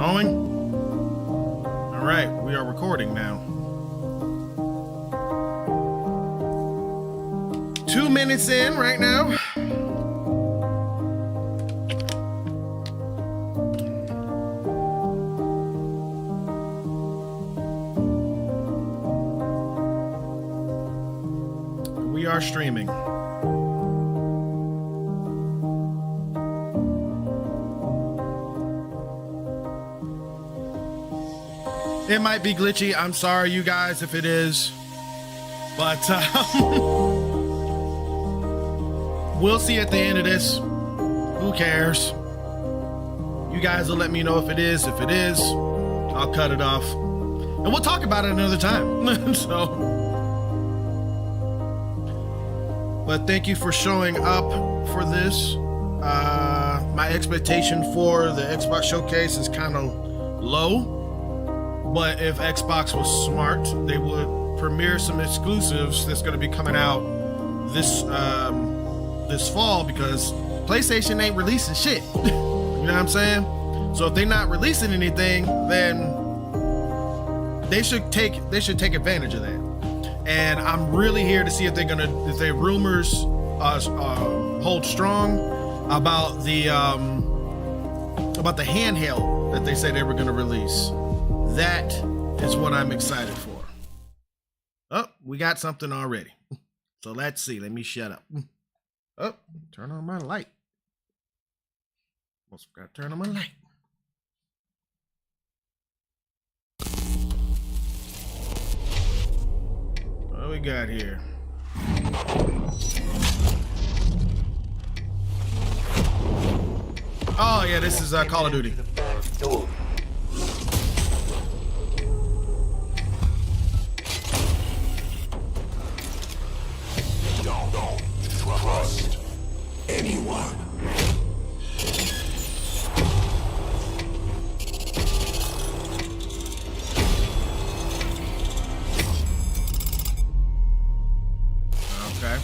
Going? All right, we are recording now. 2 minutes in right now. We are streaming. It might be glitchy. I'm sorry, you guys, if it is. But we'll see at the end of this. Who cares? You guys will let me know if it is. If it is, I'll cut it off. And we'll talk about it another time. But thank you for showing up for this. My expectation for the Xbox Showcase is kind of low. But if Xbox was smart, they would premiere some exclusives that's going to be coming out this fall, because PlayStation ain't releasing shit. You know what I'm saying? So if they're not releasing anything, then they should take advantage of that. And I'm really here to see if the rumors hold strong about the handheld that they say they were going to release. That is what I'm excited for. Oh, we got something already. So let's see. Let me shut up. Oh, turn on my light. Almost forgot to turn on my light. What do we got here? Oh, yeah, this is Call of Duty. Don't trust anyone. Okay.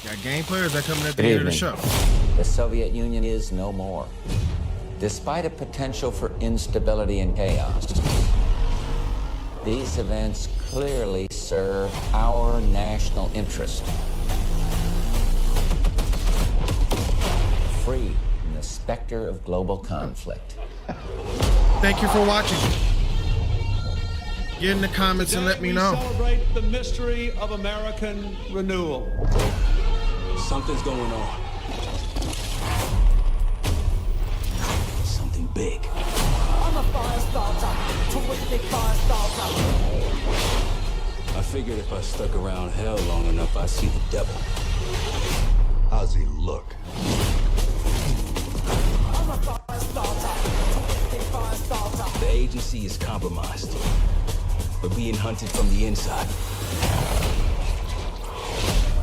Got gameplay, or is that coming at the end of the show? The Soviet Union is no more. Despite a potential for instability and chaos, these events clearly serve our national interest. Free from the specter of global conflict. Thank you for watching. Get in the comments and let me know. Celebrate the mystery of American renewal. Something's going on. Something big. I'm a fire starter, terrific fire starter. I figured if I stuck around hell long enough, I'd see the devil. How's he look? I'm a fire starter, terrific fire starter. The agency is compromised. We're being hunted from the inside.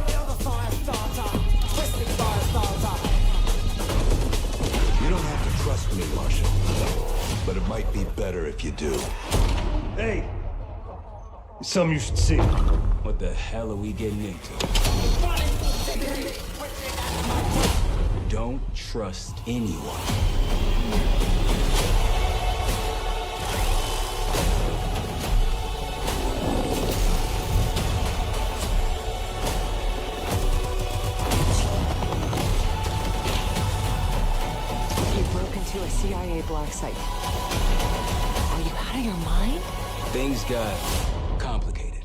You're the fire starter, twisted fire starter. You don't have to trust me, Marshal. But it might be better if you do. Hey, it's something you should see. What the hell are we getting into? Don't trust anyone. To a CIA black site. Are you out of your mind? Things got complicated.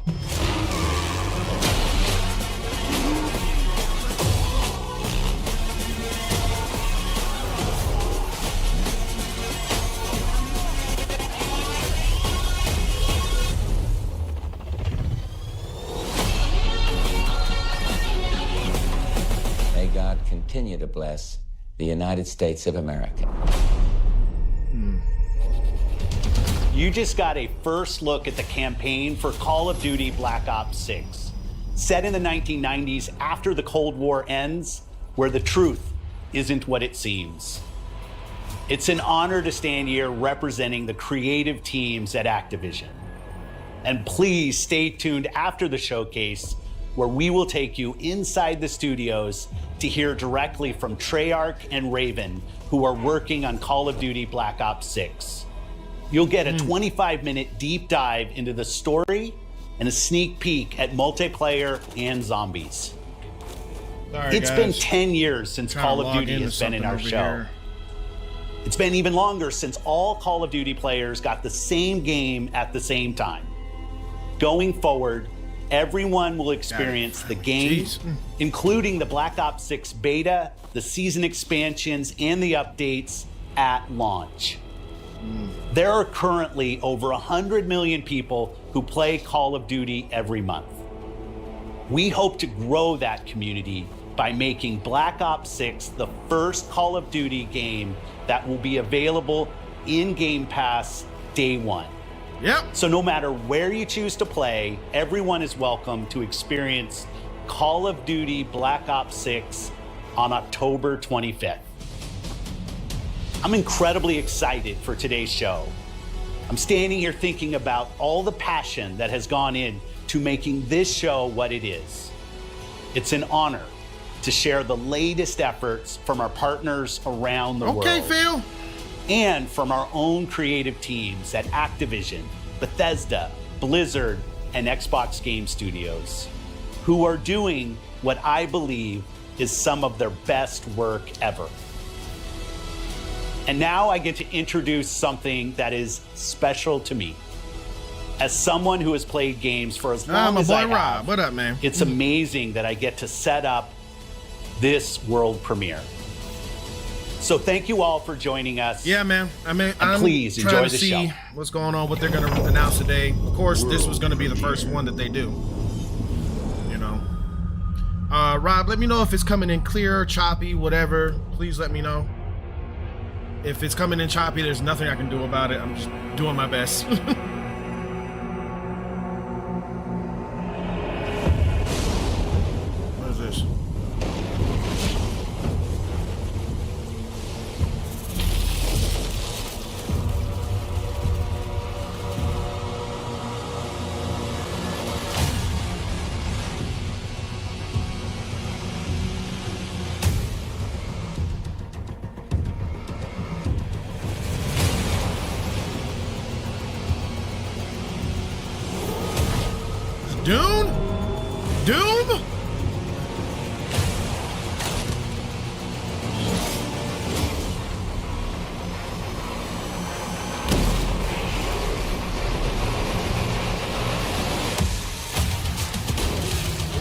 May God continue to bless the United States of America. You just got a first look at the campaign for Call of Duty Black Ops 6. Set in the 1990s after the Cold War ends, where the truth isn't what it seems. It's an honor to stand here representing the creative teams at Activision. And please stay tuned after the showcase, where we will take you inside the studios to hear directly from Treyarch and Raven who are working on Call of Duty Black Ops 6. You'll get a 25-minute deep dive into the story and a sneak peek at multiplayer and zombies. Sorry, It's guys. been 10 years since Trying to Call of log Duty into has been in something our over show. here. It's been even longer since all Call of Duty players got the same game at the same time. Going forward, everyone will experience the game, Jeez. including the Black Ops 6 beta, the season expansions, and the updates at launch. There are currently over 100 million people who play Call of Duty every month. We hope to grow that community by making Black Ops 6 the first Call of Duty game that will be available in Game Pass day one. Yep. So no matter where you choose to play, everyone is welcome to experience Call of Duty Black Ops 6 on October 25th. I'm incredibly excited for today's show. I'm standing here thinking about all the passion that has gone in to making this show what it is. It's an honor to share the latest efforts from our partners around the world. Okay, Phil. And from our own creative teams at Activision, Bethesda, Blizzard, and Xbox Game Studios, who are doing what I believe is some of their best work ever. And now I get to introduce something that is special to me. As someone who has played games for as long My as boy I have, Rob. What up, man? it's amazing that I get to set up this world premiere. So thank you all for joining us. Yeah, man. I mean, I'm please trying enjoy to the see show. what's going on, what they're going to announce today. Of course, this was going to be the first one that they do. You know. Rob, let me know if it's coming in clear, choppy, whatever. Please let me know. If it's coming in choppy, there's nothing I can do about it. I'm just doing my best. What is this? Dune? Doom?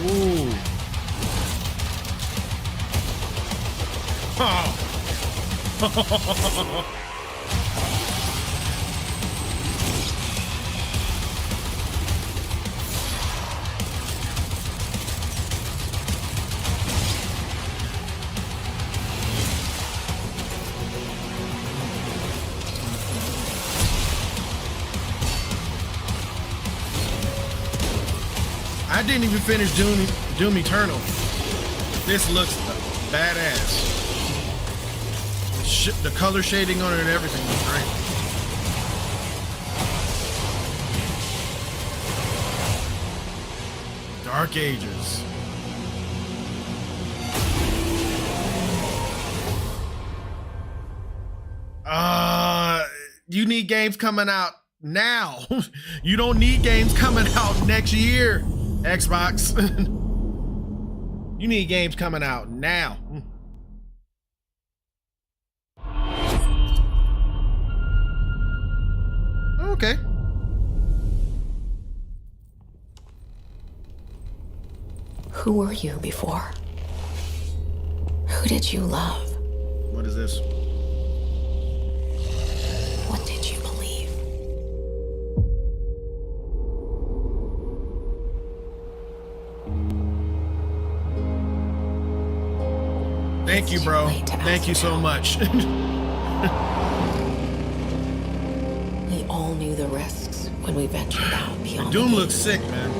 Ooh. Oh. I didn't even finish Doom Eternal. This looks badass. The color shading on it and everything is great. Dark Ages. You need games coming out now. You don't need games coming out next year, Xbox. You need games coming out now. Okay. Who were you before? Who did you love? What is this? What did you believe? Thank you, bro. Thank you so much. We all knew the risks when we ventured out beyond. Doom the looks gate. sick, man.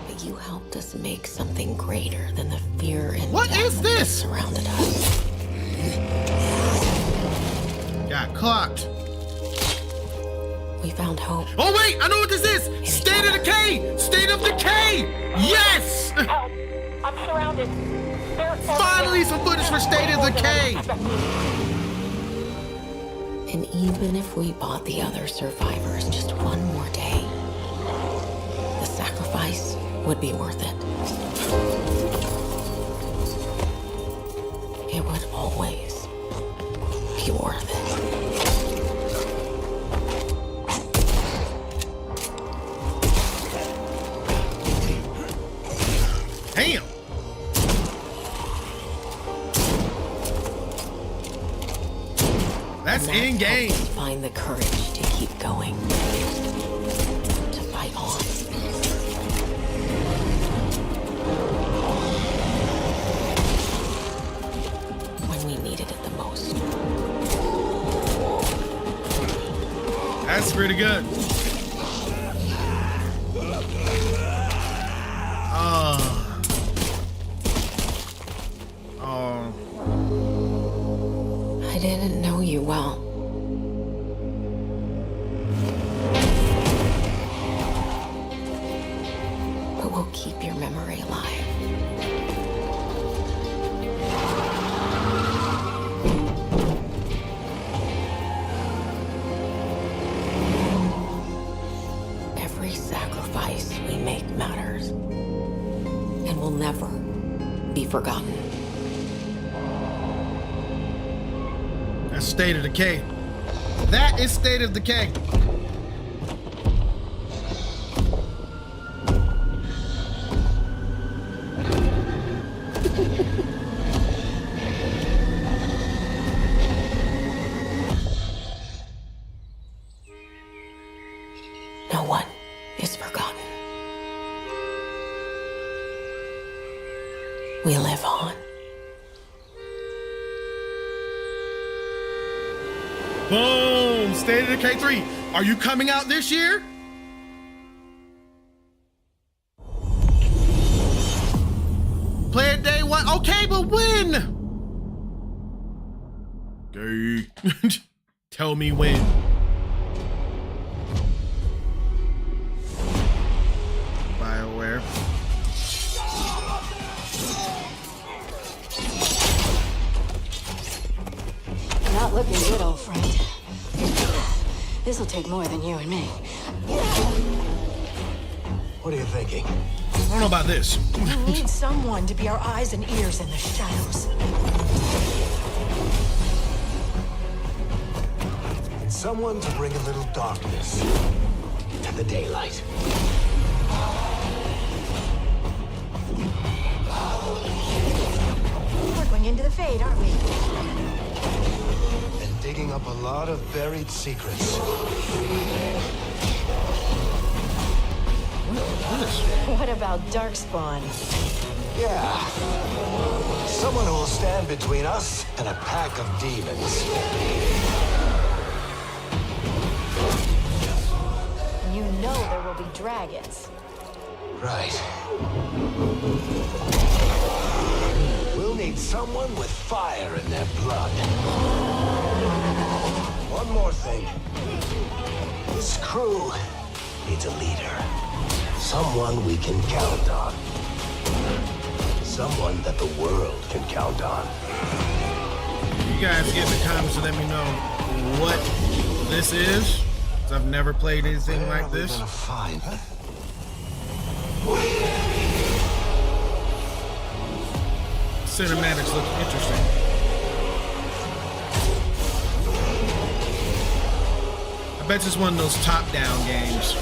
But you helped us make something greater than the fear and What death is that this? surrounded us. Got clocked. We found hope. Oh wait, I know what this is. State of Decay. State of Decay. Yes. Help! I'm surrounded. They're Finally, some footage for State of Decay. And even if we bought the other survivors just one more day, the sacrifice would be worth it. It would always be worth it. Damn. That's in game. Find the courage to keep going. To fight on. When we needed it the most. That's pretty good. I didn't know you well. But we'll keep your memory alive. Every sacrifice we make matters. And will never be forgotten. That's State of Decay. That is State of Decay. No one is forgotten. We live on. Boom! State of Decay 3. Are you coming out this year? Play it day one. Okay, but when? Gay. Tell me when. BioWare. Not looking good, old friend. This'll take more than you and me. What are you thinking? I don't know about this. We need someone to be our eyes and ears in the shadows. Someone to bring a little darkness to the daylight. We're going into the fade, aren't we? And digging up a lot of buried secrets. What about Darkspawn? Yeah. Someone who will stand between us and a pack of demons. You know there will be dragons. Right. We'll need someone with fire in their blood. One more thing. This crew needs a leader. Someone we can count on. Someone that the world can count on. You guys get in the comments to let me know what this is. 'Cause I've never played anything like this. We're gonna find. Cinematics look interesting. I bet it's one of those top-down games.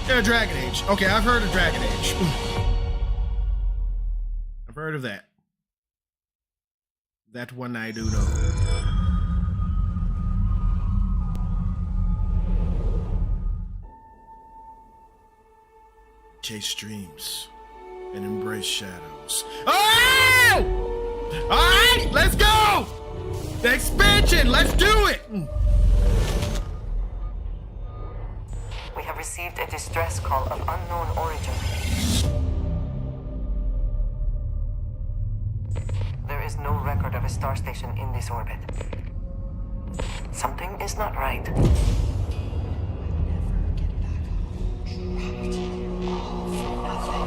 Yeah, Dragon Age. Okay, I've heard of Dragon Age. I've heard of that. That one I do know. Chase dreams and embrace shadows. Oh! All right, let's go! The expansion, let's do it! We have received a distress call of unknown origin. There is no record of a star station in this orbit. Something is not right. All for nothing.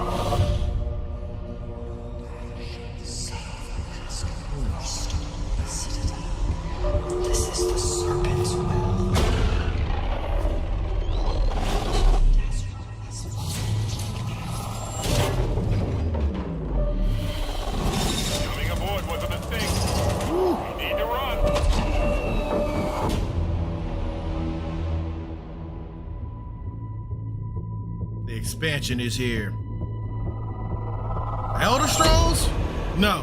expansion is here. Elder Scrolls? No.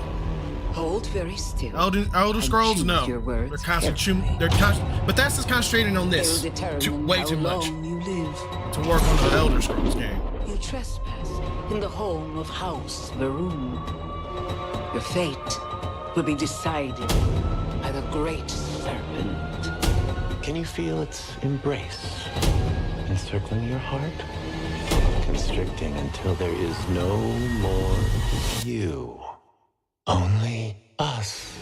Hold very still. Elder Scrolls? choose No. your words They're concentrating. But that's just concentrating on this. They'll determine Way how too much long you live. to work on the Elder Scrolls game. You trespass in the home of House Varun. Your fate will be decided by the Great Serpent. Can you feel its embrace encircling your heart? Constricting until there is no more you. Only us.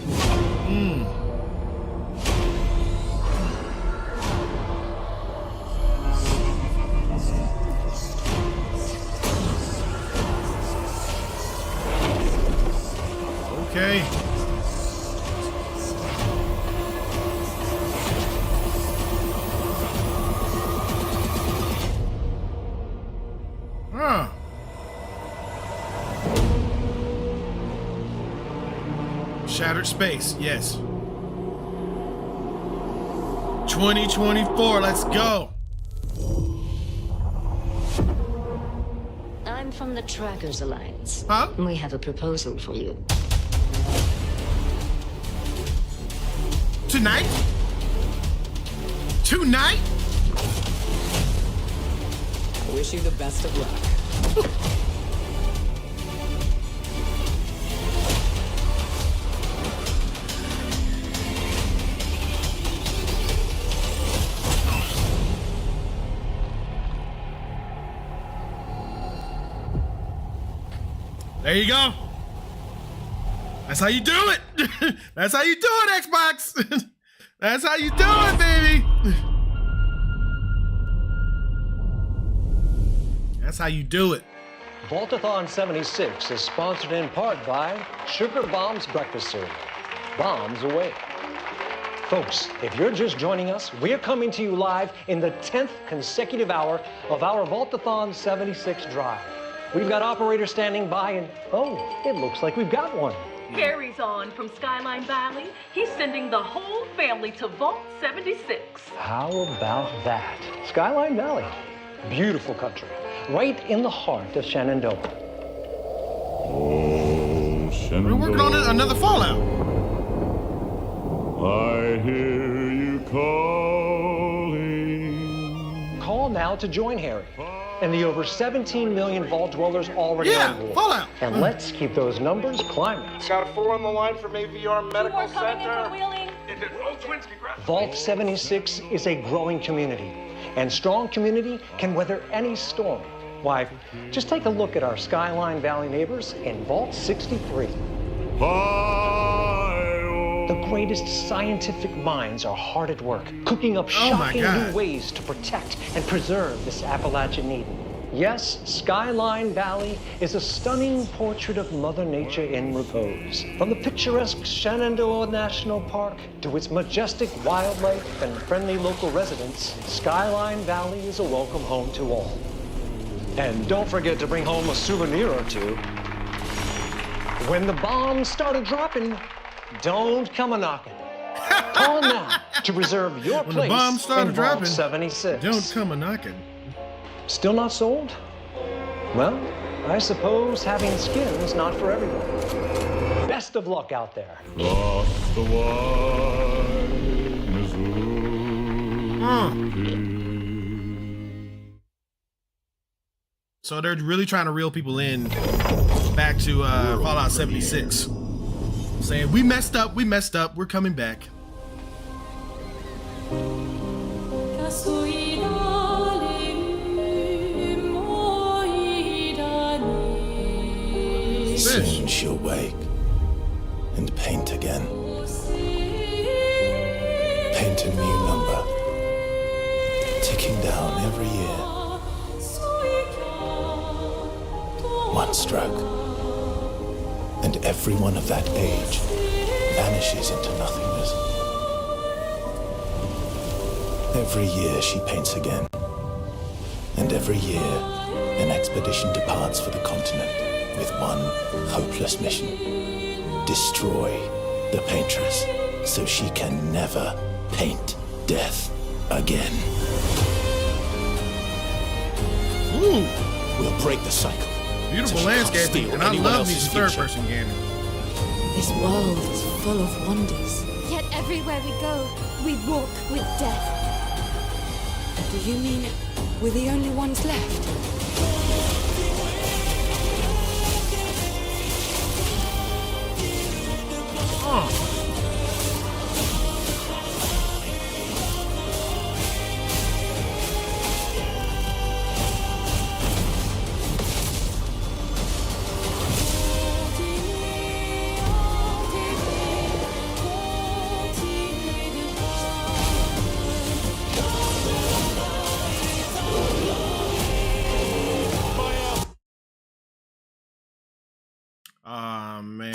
Okay. Huh. Shattered space, yes. 2024, let's go. I'm from the Trackers Alliance. Huh? We have a proposal for you. Tonight? Tonight? I wish you the best of luck. There you go. That's how you do it. That's how you do it, Xbox. That's how you do it, baby. That's how you do it. Vaultathon 76 is sponsored in part by Sugar Bombs Breakfast Cereal. Bombs away. Folks, if you're just joining us, we're coming to you live in the 10th consecutive hour of our Vaultathon 76 drive. We've got operators standing by and, oh, it looks like we've got one. Harry's on from Skyline Valley. He's sending the whole family to Vault 76. How about that? Skyline Valley, beautiful country, right in the heart of Shenandoah. Oh, We're working on another Fallout. I hear you calling. Call now to join Harry and the over 17 million Vault dwellers already on board. Fallout. And let's keep those numbers climbing. Got a 4 on the line from AVR Medical Center. Vault 76 is a growing community, and strong community can weather any storm. Why, just take a look at our Skyline Valley neighbors in Vault 63. The greatest scientific minds are hard at work, cooking up shocking new ways to protect and preserve this Appalachian Eden. Yes, Skyline Valley is a stunning portrait of Mother Nature in repose. From the picturesque Shenandoah National Park to its majestic wildlife and friendly local residents, Skyline Valley is a welcome home to all. And don't forget to bring home a souvenir or two. When the bombs started dropping, don't come a-knocking. Call now to reserve your When place the bombs started in Vault dropping, 76. don't come a-knocking. Still not sold? Well, I suppose having skin's not for everyone. Best of luck out there. Across the wide Missouri. So they're really trying to reel people in back to Fallout 76. Saying, we messed up, we're coming back. Soon she'll wake and paint again. Paint a new number, ticking down every year. One stroke, and everyone of that age vanishes into nothingness. Every year she paints again, and every year an expedition departs for the continent with one hopeless mission: destroy the paintress so she can never paint death again. Ooh, We'll break the cycle. Beautiful so she can't landscaping, steal and I anyone love me else's some third future. person gaming. This world is full of wonders. Yet everywhere we go, we walk with death. Do you mean we're the only ones left? Man.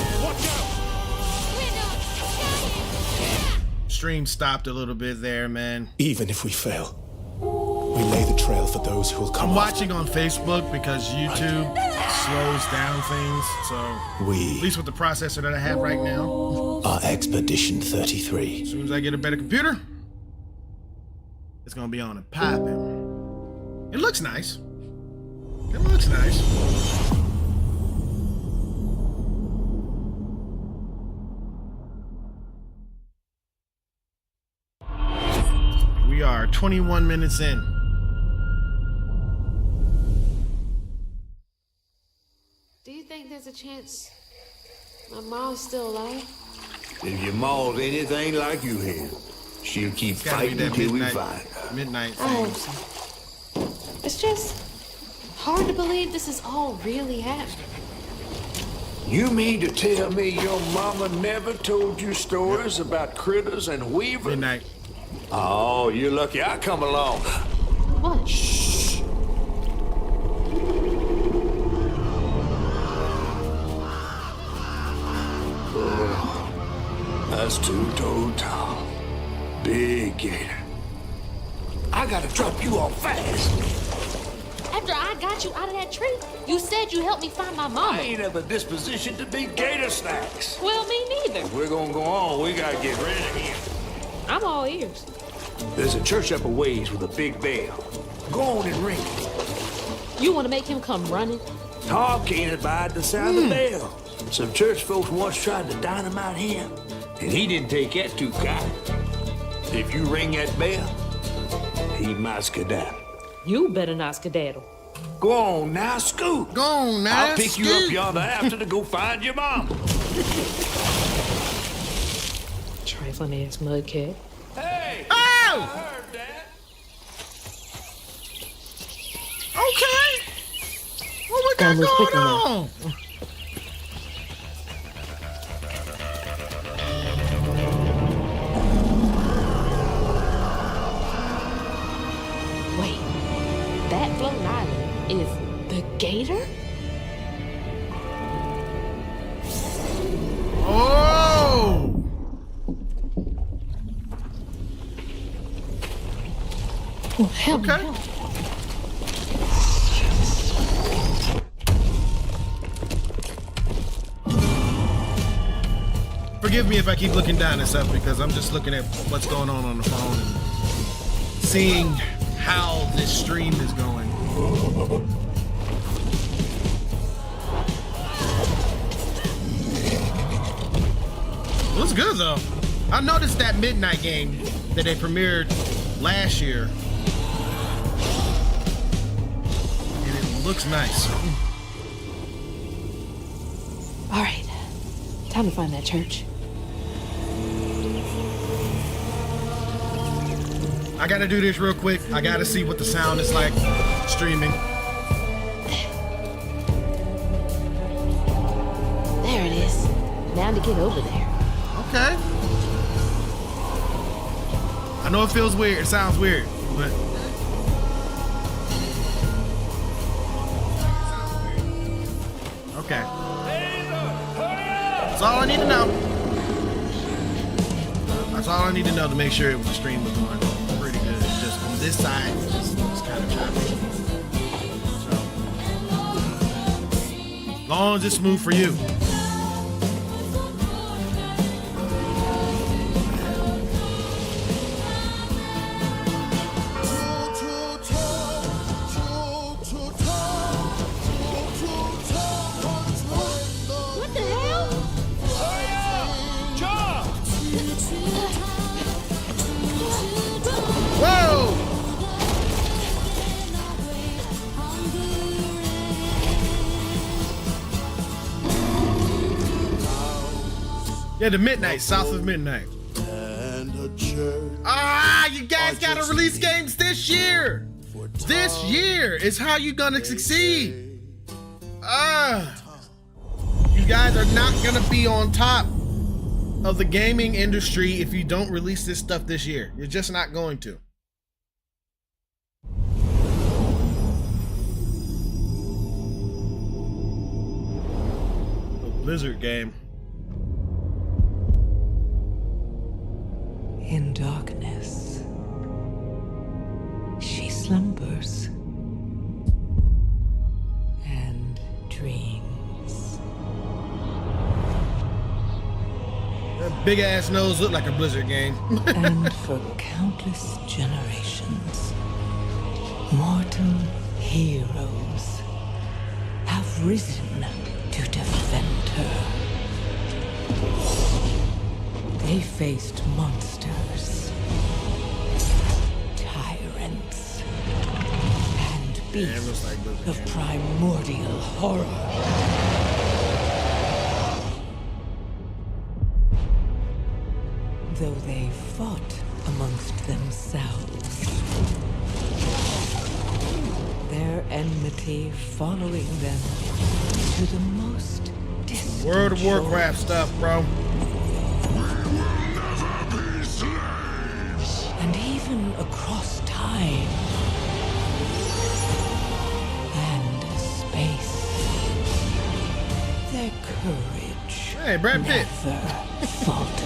Stream stopped a little bit there, man. Even if we fail, we lay the trail for those who will come. I'm watching on Facebook because YouTube slows down things. So at least with the processor that I have right now. Our Expedition 33. As soon as I get a better computer, it's gonna be on a popping. It looks nice. It looks nice. We are 21 minutes in. Do you think there's a chance my mom's still alive? If your mom's anything like you here, she'll keep fighting until we find her. Midnight. I hope so. It's just hard to believe this is all really happening. You mean to tell me your mama never told you stories about critters and weavers? Midnight. Oh, you're lucky I come along. What? Shh. That's two-toed tall. Big gator. I gotta drop you off fast. After I got you out of that tree, you said you helped me find my mama. I ain't of a disposition to be gator snacks. Well, me neither. If we're gonna go on, we gotta get ready here. I'm all ears. There's a church up a ways with a big bell. Go on and ring it. You want to make him come running? Talk can't abide the sound of the bell. Some church folks once tried to dynamite him, and he didn't take that too kind. If you ring that bell, he might skedaddle. You better not skedaddle. Go on now, scoot. Go on now, I'll pick you up yonder after to go find your mom. Trifling ass mudcat. Hey! Oh! I heard that. Okay. What we got going on? Wait, that floating island is the gator? Oh! Oh, hell okay. No. Forgive me if I keep looking down and stuff because I'm just looking at what's going on the phone and seeing how this stream is going. Looks good though. I noticed that Midnight game that they premiered last year. And it looks nice. All right, time to find that church. I gotta do this real quick. I gotta see what the sound is like streaming. There it is. Now to get over there. Okay. I know it feels weird. It sounds weird, but okay. That's all I need to know. That's all I need to know to make sure the stream was going pretty good. Just on this side, it's kind of choppy. So, long as it's smooth for you. Yeah, the Midnight, South of Midnight. You guys gotta release games this year. This year is how you gonna succeed. You guys are not gonna be on top of the gaming industry if you don't release this stuff this year. You're just not going to. A Blizzard game. In darkness, she slumbers and dreams. That big ass nose looked like a Blizzard game. And for countless generations, mortal heroes have risen to defend her. They faced monsters, tyrants, and beasts of primordial horror. Though they fought amongst themselves, their enmity following them to the most distant World of Warcraft stuff, bro. And even across time and space, their courage Brad Pitt. never faltered.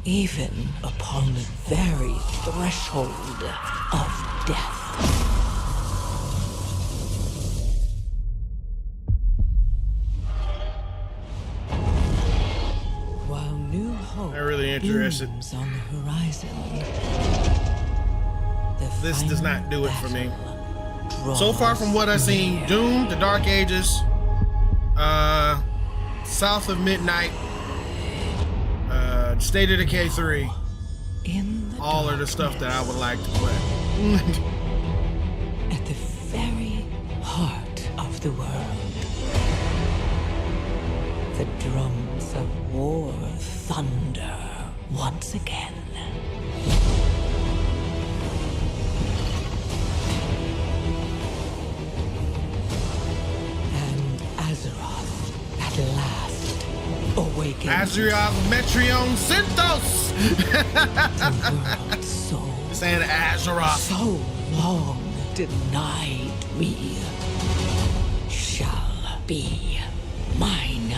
Even upon the very threshold of death. While new hope I'm really interested. blooms on the horizon, This does not do it for me. So far from what I've seen, Doom, The Dark Ages, South of Midnight, State of Decay 3, all are the stuff that I would like to play. at the very heart of the world, the drums of war thunder once again. And Azeroth at last awakens. Azeroth Metreon Synthos! Saying Azeroth. So long denied me shall be mine.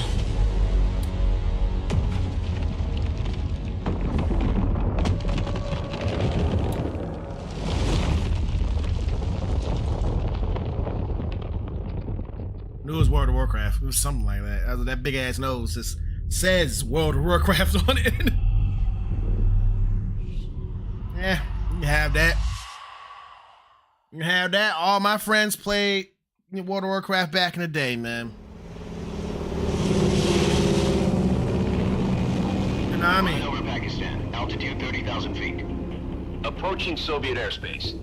Knew it was World of Warcraft. It was something like that. That big ass nose just says World of Warcraft on it. Yeah, you can have that. You can have that. All my friends played World of Warcraft back in the day, man. Konami. Over Pakistan, altitude 30,000 feet. Approaching Soviet airspace.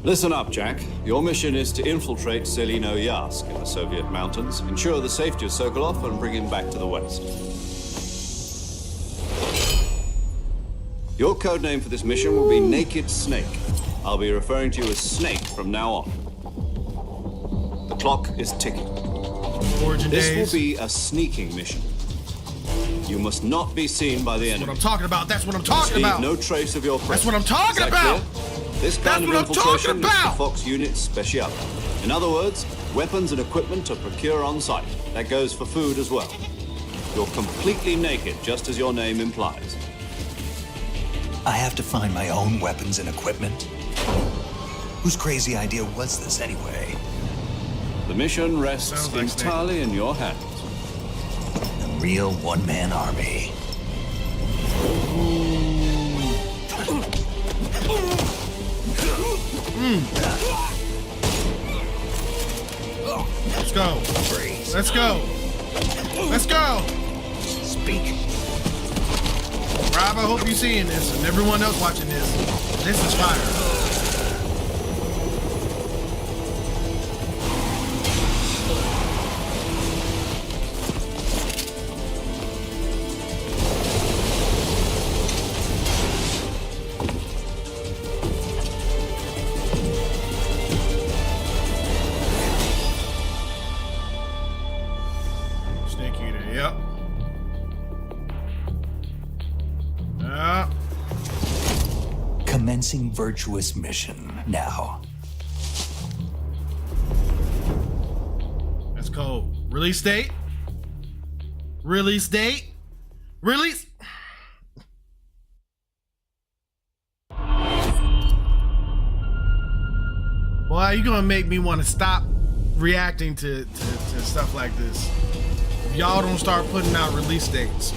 Listen up, Jack. Your mission is to infiltrate Selino Yask in the Soviet mountains, ensure the safety of Sokolov, and bring him back to the West. Your codename for this mission will be Naked Snake. I'll be referring to you as Snake from now on. The clock is ticking. Origin This days. will be a sneaking mission. You must not be seen by the enemy. That's what I'm talking about. That's what I'm talking Leave about. no trace of your presence. That's what I'm talking Is that about. clear? This That's kind of what I'm talking infiltration is the about. Fox Unit Special. In other words, weapons and equipment to procure on site. That goes for food as well. You're completely naked, just as your name implies. I have to find my own weapons and equipment? Whose crazy idea was this anyway? The mission rests entirely in your hands. A real one-man army. Let's go. Let's go. Let's go. Speak. Rob, I hope you're seeing this, and everyone else watching this. This is fire. commencing virtuous mission now. That's cold. Release date? Release date? Release? Boy, you gonna make me want to stop reacting to stuff like this. If y'all don't start putting out release dates.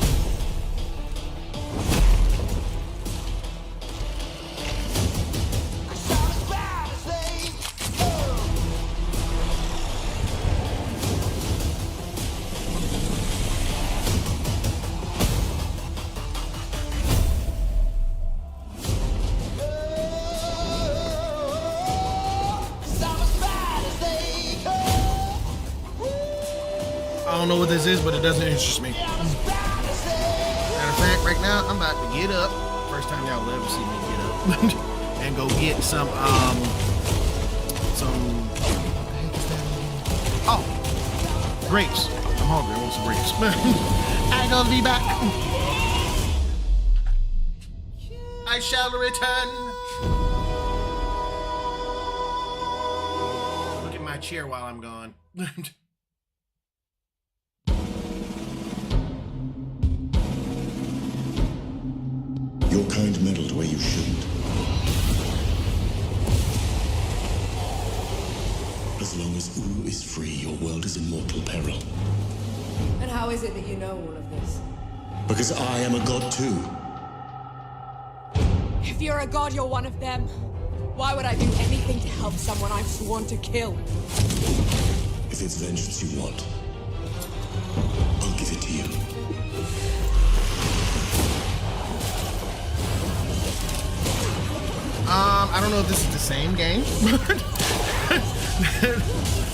I don't know what this is, but it doesn't interest me. Matter of fact, right now I'm about to get up. First time y'all will ever see me get up and go get some. Oh, grapes. I'm hungry. I want some grapes. I ain't gonna be back. I shall return. Look at my chair while I'm gone. Your kind meddled where you shouldn't. As long as Uru is free, your world is in mortal peril. And how is it that you know all of this? Because I am a god too. If you're a god, you're one of them. Why would I do anything to help someone I've sworn to kill? If it's vengeance you want, I'll give it to you. I don't know if this is the same game.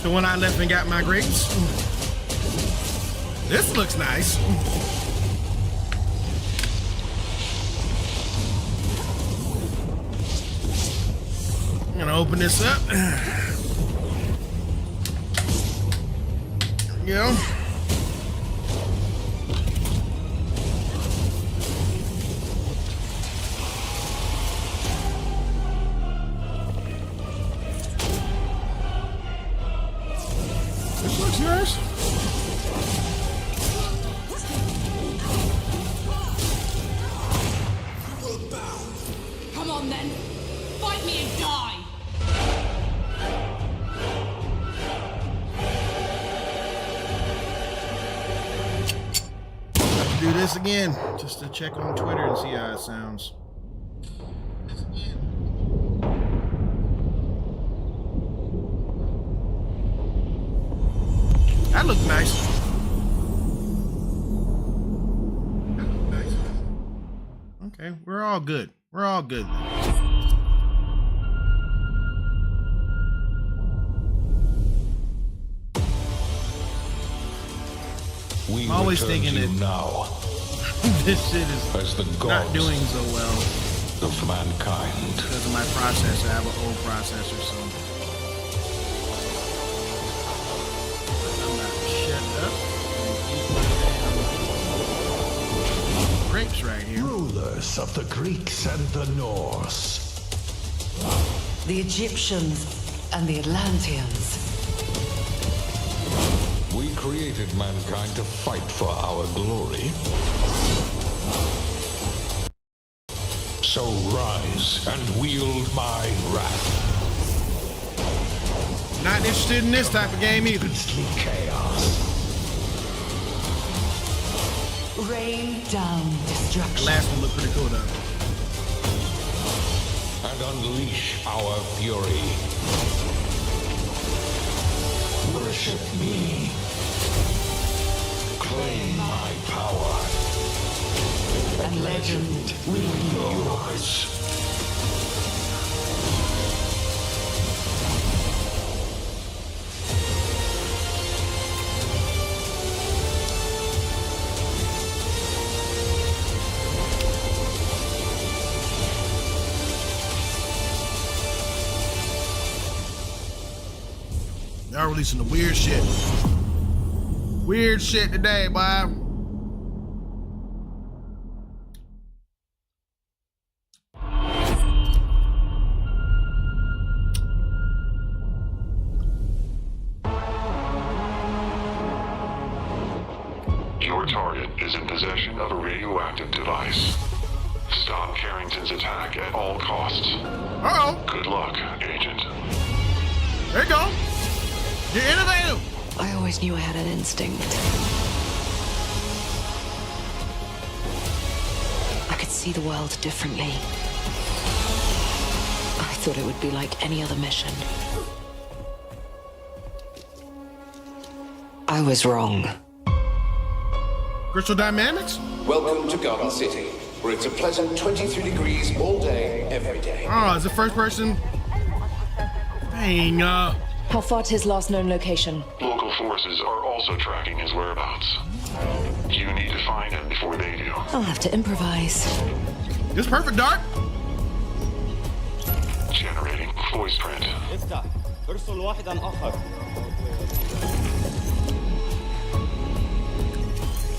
The one I left and got my grapes. This looks nice. I'm gonna open this up. There we go. This looks nice. Come on then. Fight me and die. Let's do this again, just to check on Twitter and see how it sounds. That looked nice. That looked nice. Okay, we're all good. We're all good. I'm always thinking that now this shit is as the not doing so well of mankind. Because of my processor. I have an old processor, so I'm about to shut up and eat my grapes right here. Rulers of the Greeks and the Norse. The Egyptians and the Atlanteans. We created mankind to fight for our glory. So rise and wield my wrath. Not interested in this type of game either. Chaos. Rain down destruction. The last one looked pretty cool though. And unleash our fury. Worship me. Claim my power. And legend will be yours. Y'all releasing the weird shit. Weird shit today, boy. Your target is in possession of a radioactive device. Stop Carrington's attack at all costs. Uh-oh. Good luck, Agent. There you go. You're innovative. I always knew I had an instinct. I could see the world differently. I thought it would be like any other mission. I was wrong. Crystal Dynamics? Welcome to Garden City, where it's a pleasant 23 degrees all day, every day. Oh, it's the first person. Dang, How far to his last known location? Local forces are also tracking his whereabouts. You need to find him before they do. I'll have to improvise. This perfect, Dark. Generating voice print. ارسل واحدا آخر.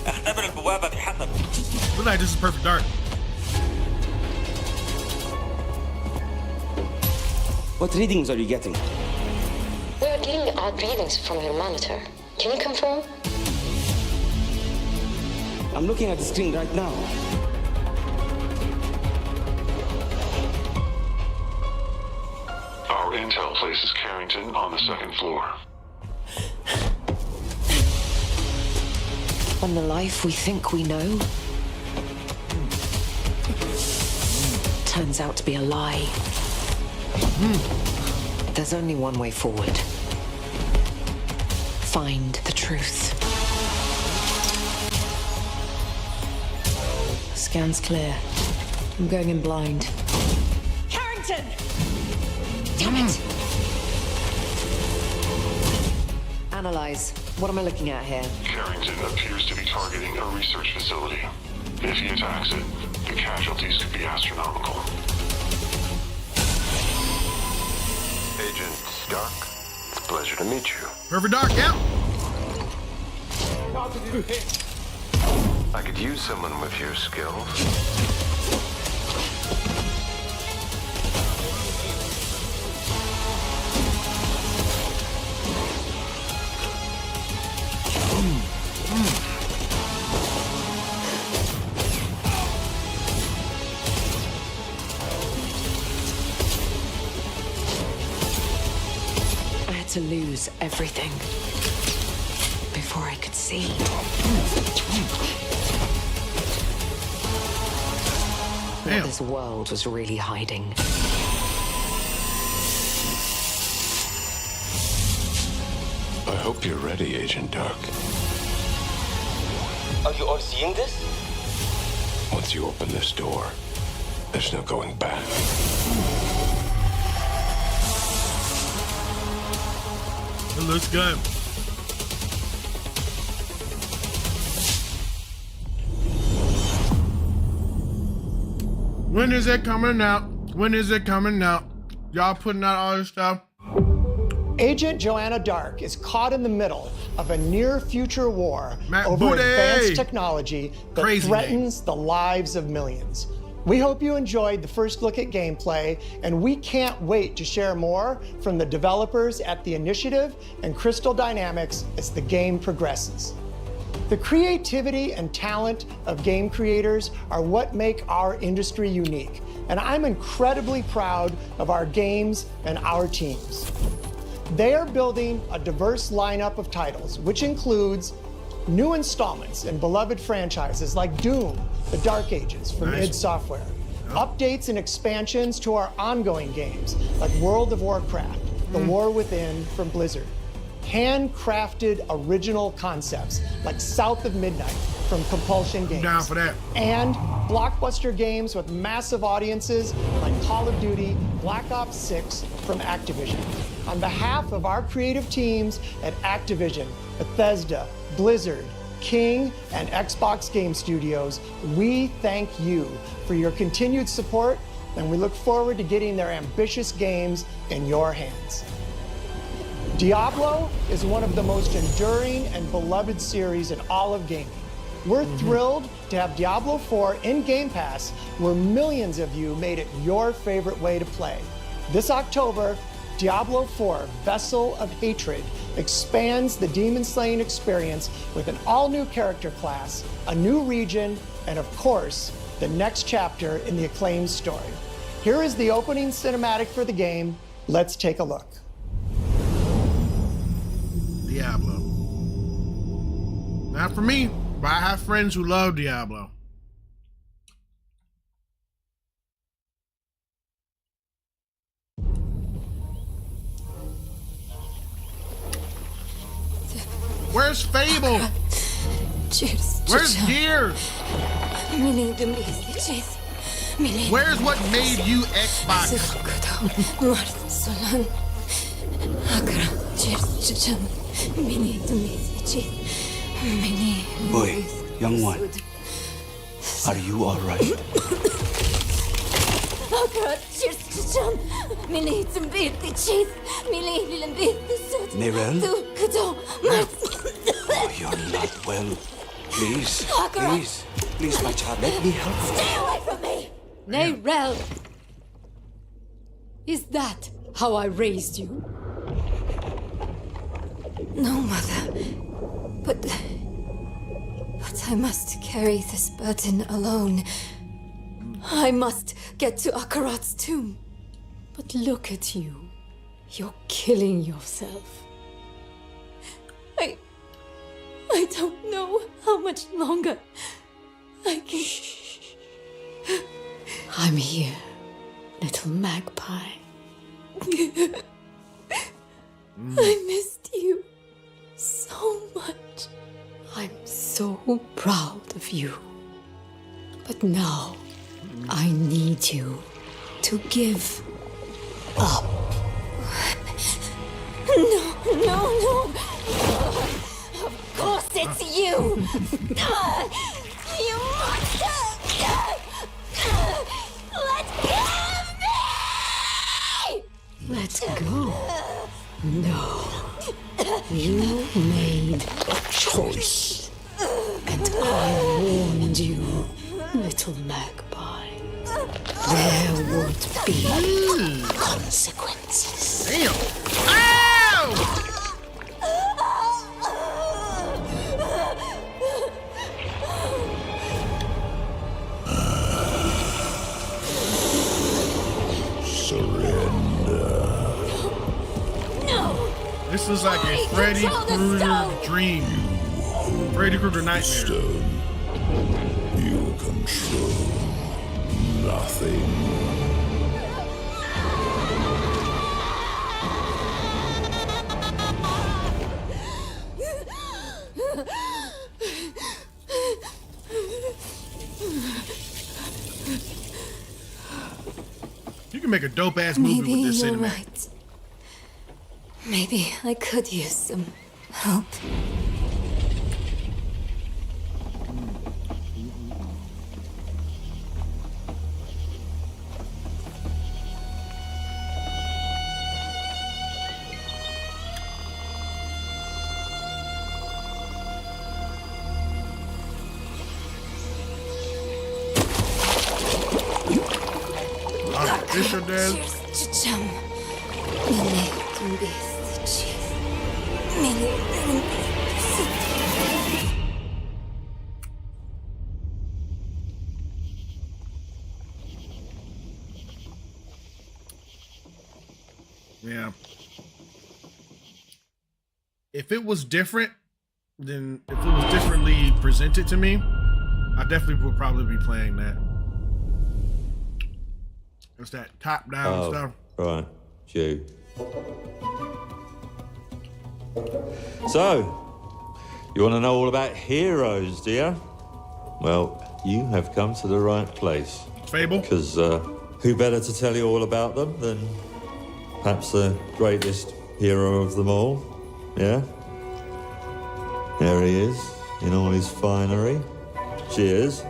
اختبر البوابة بحذر. Look like this is perfect, Dark. What readings are you getting? We are getting odd readings from your monitor. Can you confirm? I'm looking at the screen right now. Our intel places Carrington on the second floor. On the life we think we know turns out to be a lie. There's only one way forward. Find the truth. Scan's clear. I'm going in blind. Carrington! Damn it! Analyze. What am I looking at here? Carrington appears to be targeting a research facility. If he attacks it, the casualties could be astronomical. Agent Stark, it's a pleasure to meet you. Perfect, Dark, yeah. I could use someone with your skills. To lose everything before I could see. What this world was really hiding. I hope you're ready, Agent Dark. Are you all seeing this? Once you open this door, there's no going back. It looks good. When is it coming out? When is it coming out? Y'all putting out all this stuff? Agent Joanna Dark is caught in the middle of a near-future war over Booty! advanced technology that Crazy threatens the lives of millions. We hope you enjoyed the first look at gameplay, and we can't wait to share more from the developers at The Initiative and Crystal Dynamics as the game progresses. The creativity and talent of game creators are what make our industry unique, and I'm incredibly proud of our games and our teams. They are building a diverse lineup of titles, which includes new installments in beloved franchises like Doom, The Dark Ages from id Software, updates and expansions to our ongoing games like World of Warcraft, The War Within from Blizzard, handcrafted original concepts like South of Midnight from Compulsion Games, Down for that. and blockbuster games with massive audiences like Call of Duty, Black Ops 6 from Activision. On behalf of our creative teams at Activision, Bethesda, Blizzard, King, and Xbox Game Studios, we thank you for your continued support, and we look forward to getting their ambitious games in your hands. Diablo is one of the most enduring and beloved series in all of gaming. We're thrilled to have Diablo 4 in Game Pass, where millions of you made it your favorite way to play. This October, Diablo 4 Vessel of Hatred expands the demon slaying experience with an all-new character class, a new region, and of course, the next chapter in the Acclaimed story. Here is the opening cinematic for the game. Let's take a look. Diablo. Not for me, but I have friends who love Diablo. Where's Fable? Where's Gears? Where's what made you Xbox? Boy, young one, are you all right? Mirel? Oh, you're not well. Please, please, my child, let me help you. Stay away from me! Neyrel! Is that how I raised you? No, Mother. But I must carry this burden alone. I must get to Akarat's tomb. But look at you. You're killing yourself. I don't know how much longer I can... I'm here, little magpie. I missed you so much. I'm so proud of you. But now, I need you to give up. No. Of course it's you. You monster. Let go of me. Let go. No. You made a choice. And I warned you, little magpie. There would be consequences. Damn. Ow! This is like a Freddy Krueger dream. Freddy Krueger nightmare. You control nothing. You can make a dope ass movie with this cinematic. Right. Maybe I could use some help. Official dead. Yeah. If it was different, then if it was differently presented to me, I definitely would probably be playing that. It's that top-down stuff. Right, you. So, you want to know all about heroes, do you? Well, you have come to the right place. Fable? Because who better to tell you all about them than perhaps the greatest hero of them all? Yeah? There he is, in all his finery. Cheers.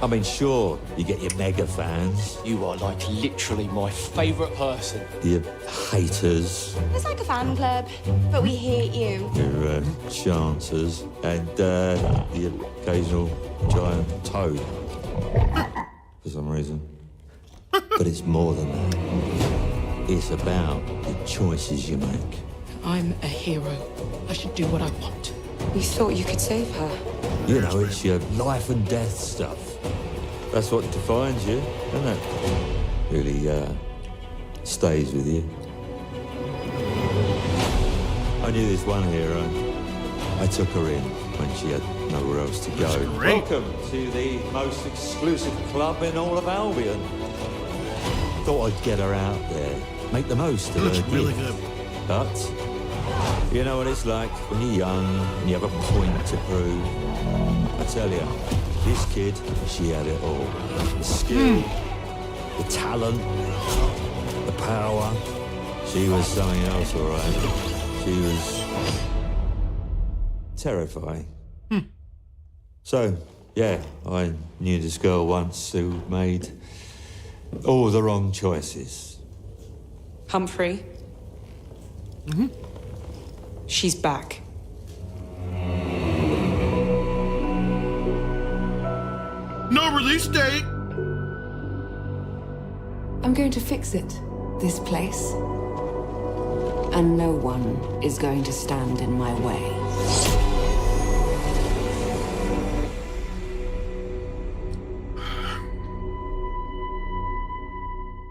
I mean, sure, you get your mega fans, You are like literally my favourite person. your haters, It's like a fan club, but we hate you. your chancers, and the occasional giant toad, for some reason. But it's more than that. It's about the choices you make. I'm a hero. I should do what I want. You thought you could save her. You know, it's your life and death stuff. That's what defines you, doesn't it? Really stays with you. I knew this one hero. I took her in when she had nowhere else to go. Welcome to the most exclusive club in all of Albion. Thought I'd get her out there, make the most of her really gift. good. But you know what it's like when you're young and you have a point to prove. I tell you, this kid, she had it all. The skill, the talent, the power. She was something else, all right. She was terrifying. So, yeah, I knew this girl once who made all the wrong choices. Humphrey. She's back. No release date. I'm going to fix it, this place. And no one is going to stand in my way.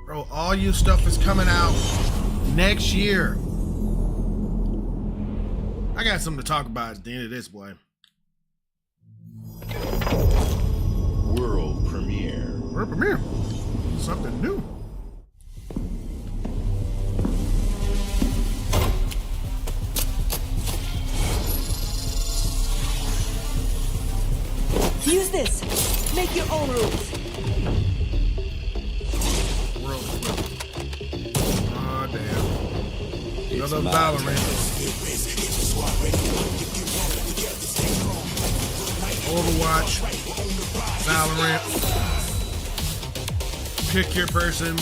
Bro, all you stuff is coming out next year. I got something to talk about at the end of this, boy. World premiere. World premiere. Something new. Use this. Make your own rules. World premiere. Aw, damn. Another Valorant. Overwatch, Valorant, pick your person.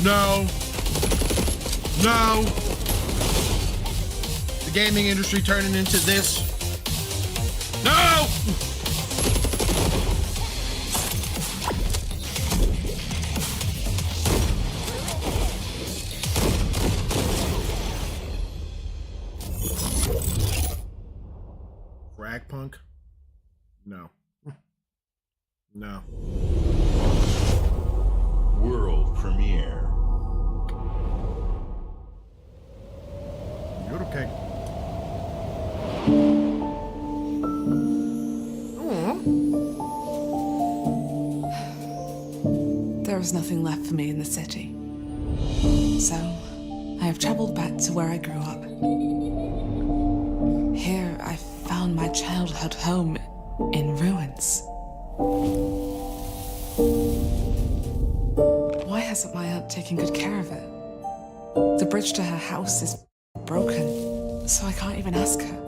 No. No. The gaming industry turning into this. No! Ragpunk? No. No. World premiere. You're okay. There is nothing left for me in the city. So, I have traveled back to where I grew up. Here, I found my childhood home in ruins. Why hasn't my aunt taken good care of it? The bridge to her house is broken, so I can't even ask her.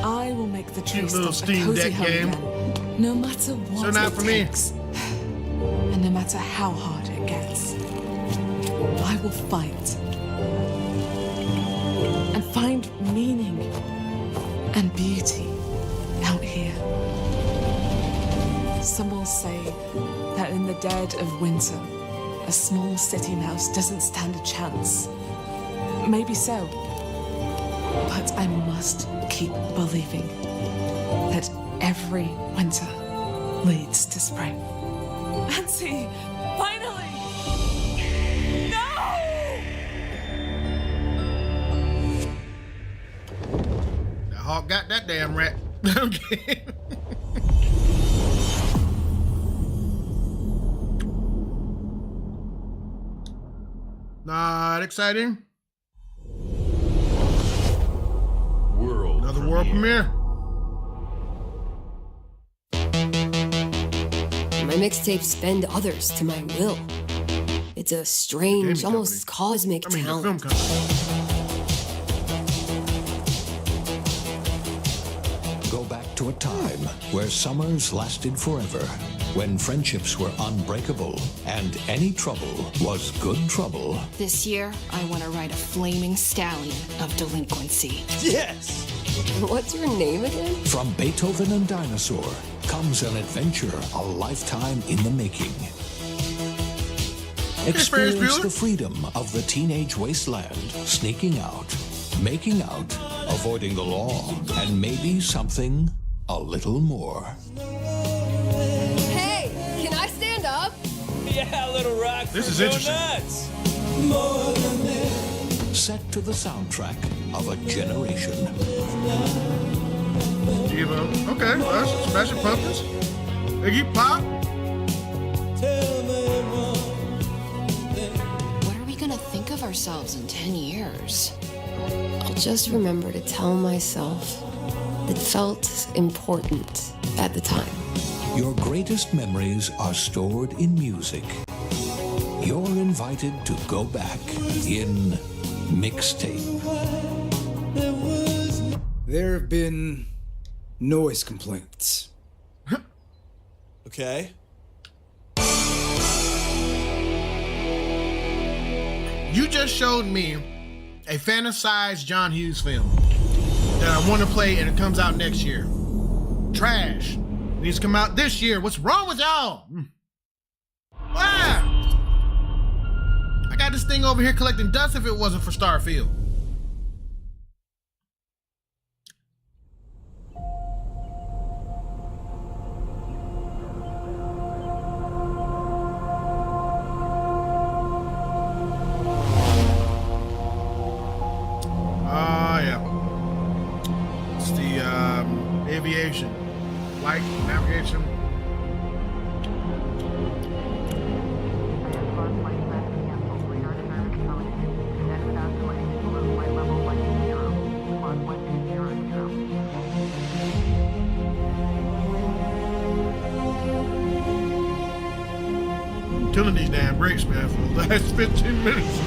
I will make the tree little stop a Steam cozy Deck home game. again, no matter what So not it for me. takes. And no matter how hard it gets, I will fight and find meaning and beauty out here. Some will say that in the dead of winter, a small city mouse doesn't stand a chance. Maybe so. But I must keep believing that every winter leads to spring. Nancy! Finally! No! The Hawk got that damn rat. Okay. Not exciting. World Another world premiere. My mixtapes bend others to my will. It It's a strange, almost cosmic The film talent. company. Go back to a time where summers lasted forever, when friendships were unbreakable and any trouble was good trouble. This year, I want to ride a flaming stallion of delinquency. Yes! What's your name again? From Beethoven and Dinosaur comes an adventure a lifetime in the making. Experience the freedom of the teenage wasteland, sneaking out, making out, avoiding the law, and maybe something a little more. Hey, can I stand up? Yeah, Little Rock. This is interesting. Nuts. Set to the soundtrack of a generation. Devo. Okay, well, that's Smashing Pumpkins. Iggy Pop. What are we gonna think of ourselves in 10 years? I'll just remember to tell myself it felt important at the time. Your greatest memories are stored in music. You're invited to go back in mixtape. There have been noise complaints. Okay. You just showed me a fantasized John Hughes film that I want to play, and it comes out next year. Trash. It needs to come out this year. What's wrong with y'all? Why? I got this thing over here collecting dust if it wasn't for Starfield. Aviation, flight, navigation. I'm killing these damn brakes, man, for the last 15 minutes.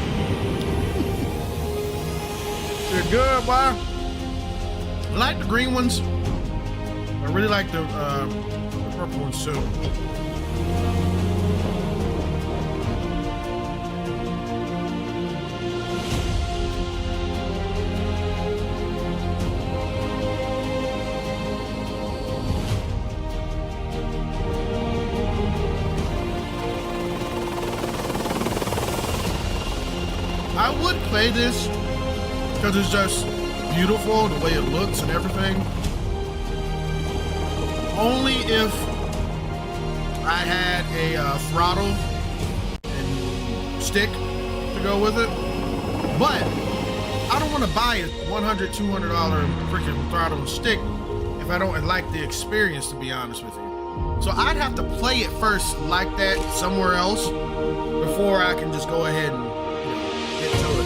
They're good, boy. I like the green ones. I really like the purple ones too. I would play this because it's just beautiful, the way it looks and everything. Only if I had a throttle and stick to go with it. But I don't want to buy a $100, $200 freaking throttle and stick if I don't like the experience, to be honest with you. So I'd have to play it first like that somewhere else before I can just go ahead and get to it.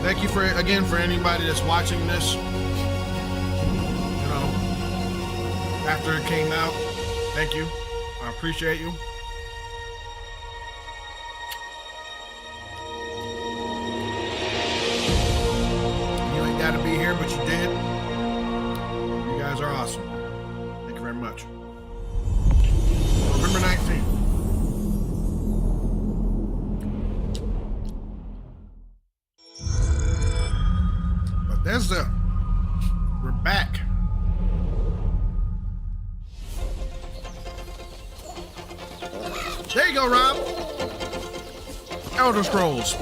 Thank you for anybody that's watching this, after it came out. Thank you. I appreciate you. You ain't got to be here, but you did. You guys are awesome. Thank you very much. November 19th. We're back. There you go, Rob. Elder Scrolls.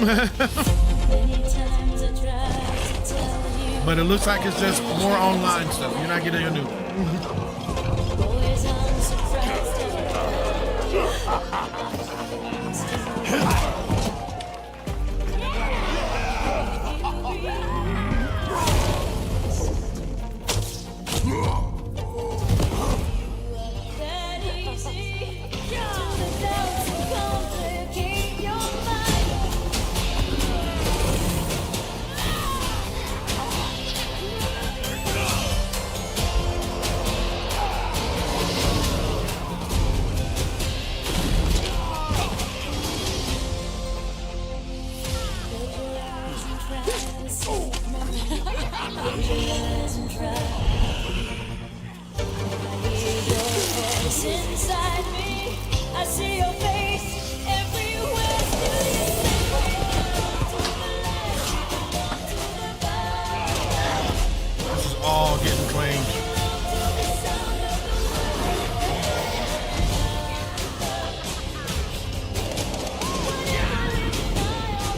But it looks like it's just more online stuff. You're not getting a new one.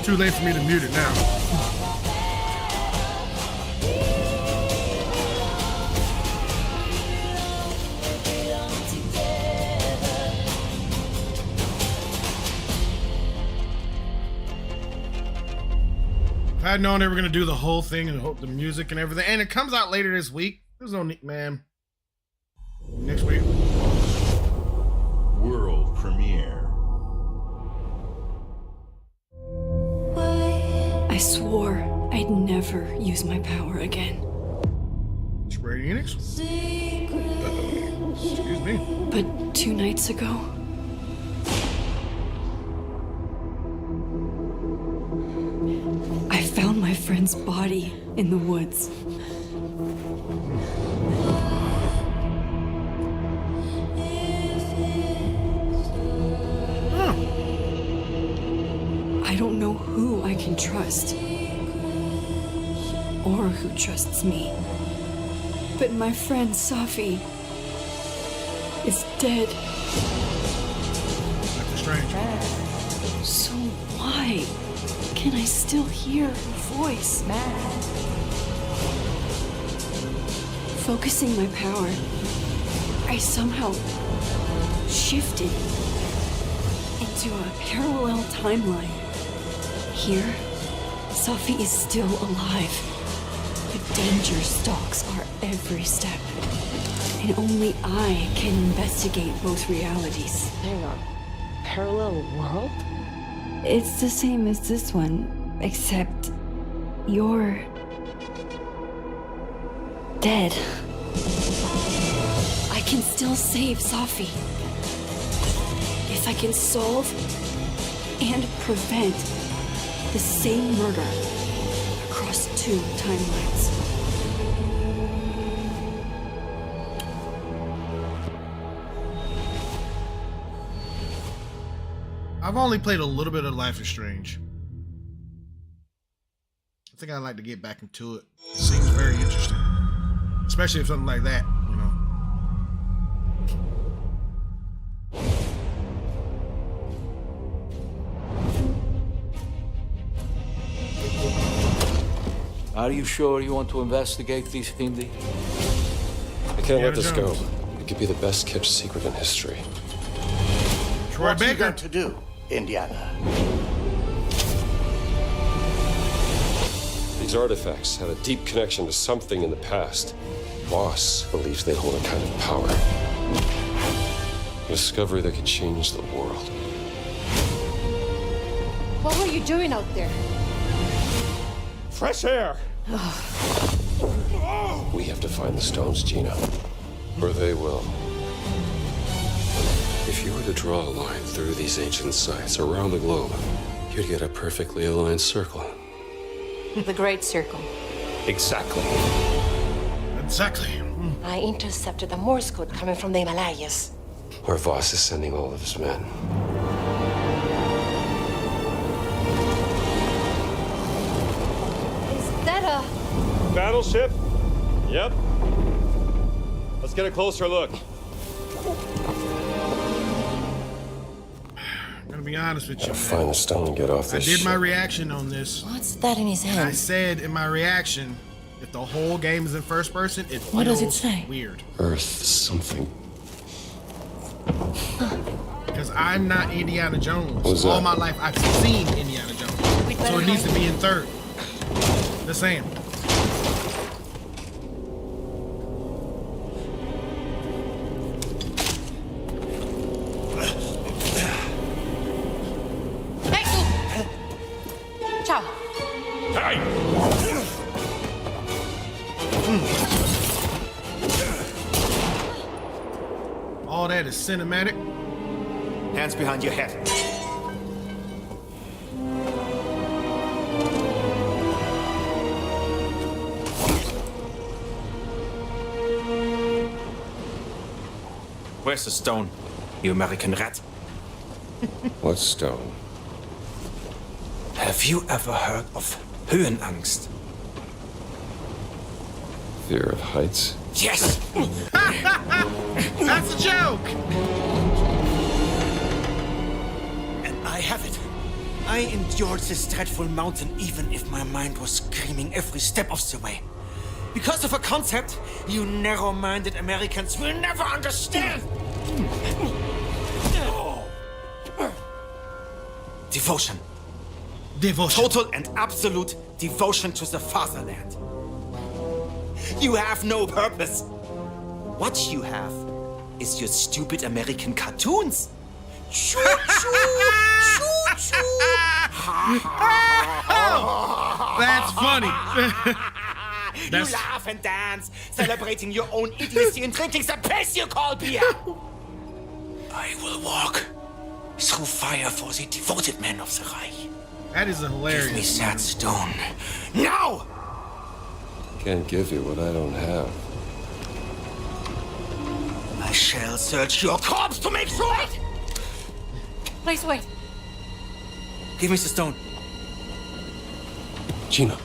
Too late for me to mute it now. If I had known they were gonna do the whole thing and the music and everything, and it comes out later this week. There's no need, man. Next week. World premiere. I swore I'd never use my power again. Square Enix? Excuse me. But 2 nights ago, I found my friend's body in the woods. I don't know who I can trust, or who trusts me. But my friend Safi is dead. That's strange. So why can I still hear her voice? Focusing my power, I somehow shifted into a parallel timeline. Here, Safi is still alive, but danger stalks our every step. And only I can investigate both realities. Hang on. Parallel world? It's the same as this one, except you're dead. I can still save Safi. If I can solve and prevent the same murder across 2 timelines. I've only played a little bit of Life is Strange. I think I'd like to get back into it. It seems very interesting. Especially if something like that, you know. Are you sure you want to investigate these, Hindi? I can't let this go. It could be the best kept secret in history. Troy Baker. What you got to do, Indiana? These artifacts have a deep connection to something in the past. Boss believes they hold a kind of power. A discovery that could change the world. What were you doing out there? Fresh air! We have to find the stones, Gina. Or they will. If you were to draw a line through these ancient sites around the globe, you'd get a perfectly aligned circle. The Great Circle. Exactly. Exactly. I intercepted a Morse code coming from the Himalayas. Where Voss is sending all of his men. Is that a... Battleship? Yep. Let's get a closer look. I'm gonna be honest with you. Find the stone and get off I this did my ship. reaction on this. What's that in his And I hand? said in my reaction, if the whole game is in first person, it feels What does it say? weird. Earth something. Because I'm not Indiana Jones. What's All that? my life I've seen Indiana Jones. So it needs to be in third. The same. Hey, Ciao. All that is cinematic. Hands behind your head. Where's the stone, you American rat? What stone? Have you ever heard of Höhenangst? Fear of heights? Yes! That's a joke! And I have it. I endured this dreadful mountain even if my mind was screaming every step of the way. Because of a concept you narrow-minded Americans will never understand. Devotion. Devotion. Total and absolute devotion to the fatherland. You have no purpose. What you have is your stupid American cartoons. Choo choo, choo choo. That's funny. You laugh and dance, celebrating your own idiocy and drinking the piss you call beer. I will walk through fire for the devoted men of the Reich. That is a hilarious. Give me that stone now. Can't give you what I don't have. I shall search your corpse to make sure. Please wait. Give me the stone. Gina.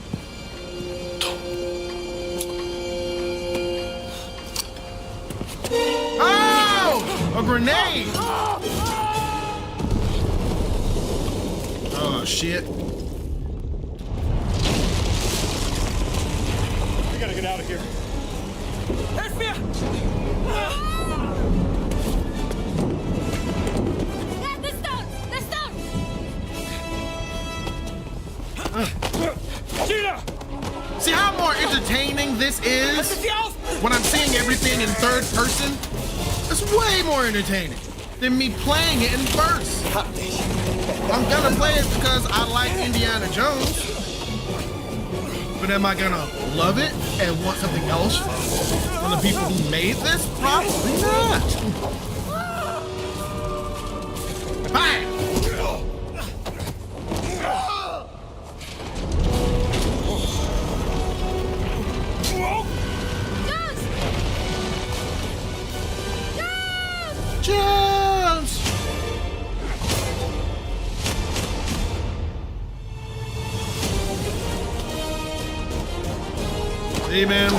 Oh! A grenade! Oh, shit. We gotta get out of here. Help me! The stone! The stone! Gina! See how more entertaining this is when I'm seeing everything in third person? It's way more entertaining than me playing it in first. I'm gonna play it because I like Indiana Jones. But am I gonna love it and want something else from the people who made this? Probably not. Bye! Jones! Hey, man.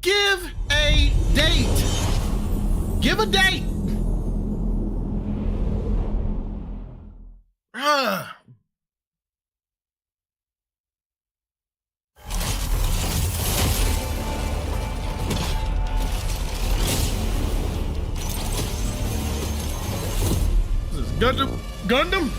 Give a date. Give a date. This is Gundam?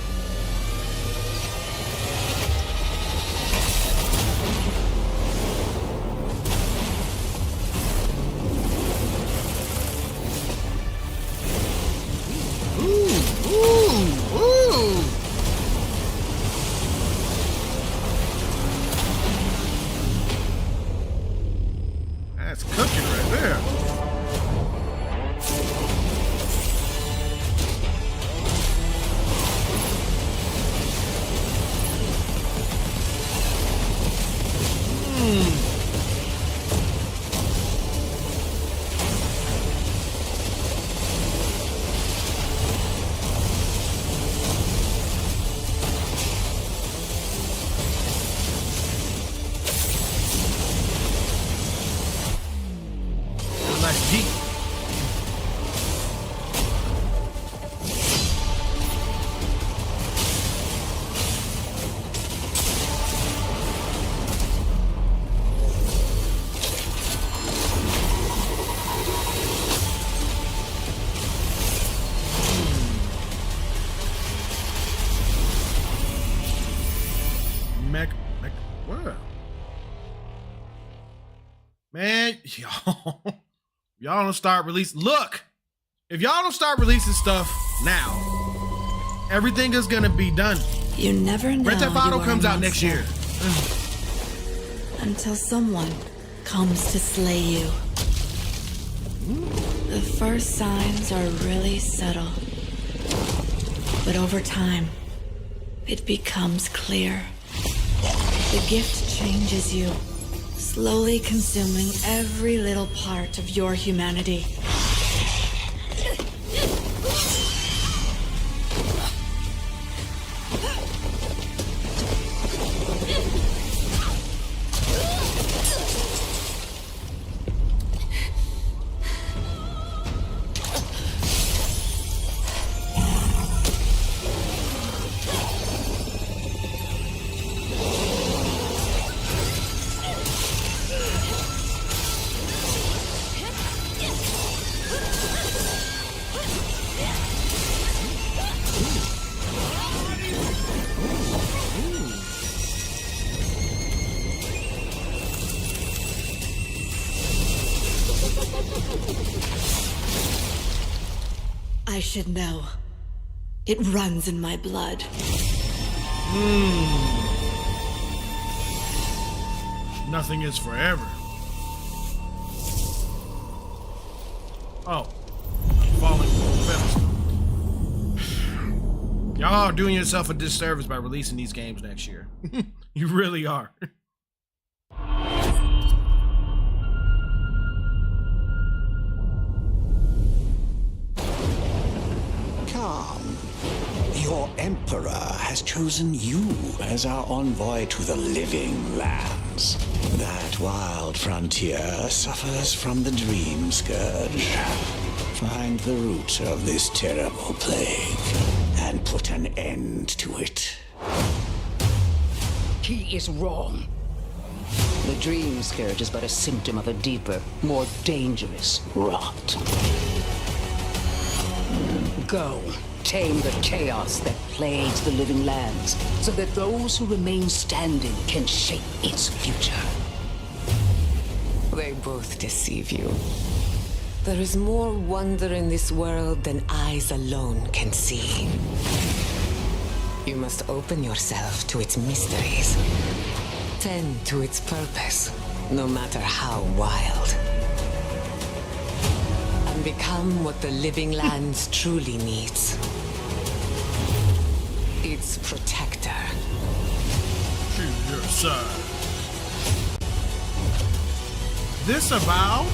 Ooh. That's cooking right there. Nice Jeep. What? Man, y'all don't start releasing. Look, if y'all don't start releasing stuff now, everything is gonna be done. You never know. Grand Theft Auto comes out next year. Until someone comes to slay you. The first signs are really subtle. But over time, it becomes clear. The gift changes you. slowly consuming every little part of your humanity. I should know. It runs in my blood. Nothing is forever. Oh. Falling pedestal. Y'all are doing yourself a disservice by releasing these games next year. You really are. Come. Your Emperor has chosen you as our envoy to the living lands. That wild frontier suffers from the dream scourge. Find the root of this terrible plague and put an end to it. He is wrong. The dream scourge is but a symptom of a deeper, more dangerous rot. Go, tame the chaos that plagues the living lands, so that those who remain standing can shape its future. They both deceive you. There is more wonder in this world than eyes alone can see. You must open yourself to its mysteries. Tend to its purpose, no matter how wild. And become what the living lands truly needs. Its protector. Choose your side. This about?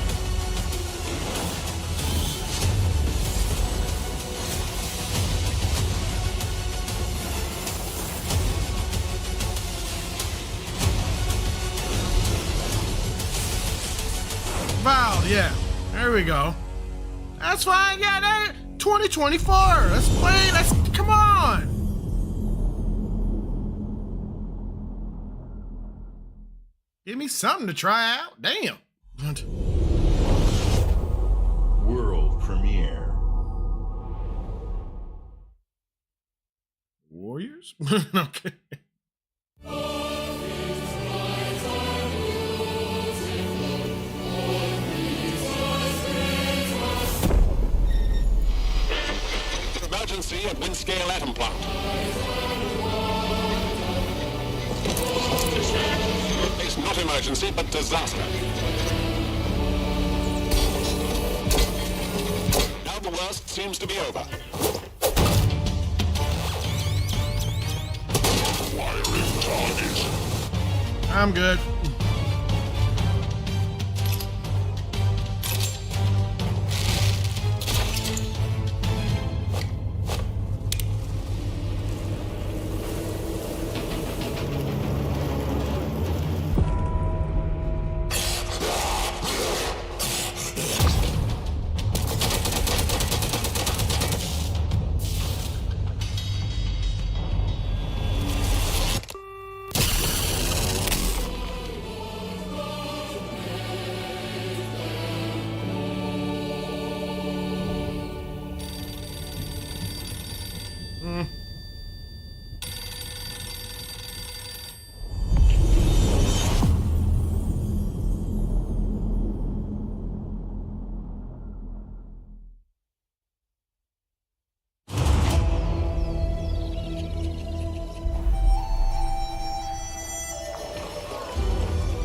Val, yeah. There we go. That's fine. Yeah, that 2024. Let's play. Let's come on. Give me something to try out. Damn. World premiere. Warriors? Okay. Emergency at Windscale Atom Plant. It's not emergency, but disaster. Now the worst seems to be over. Wiring target. I'm good.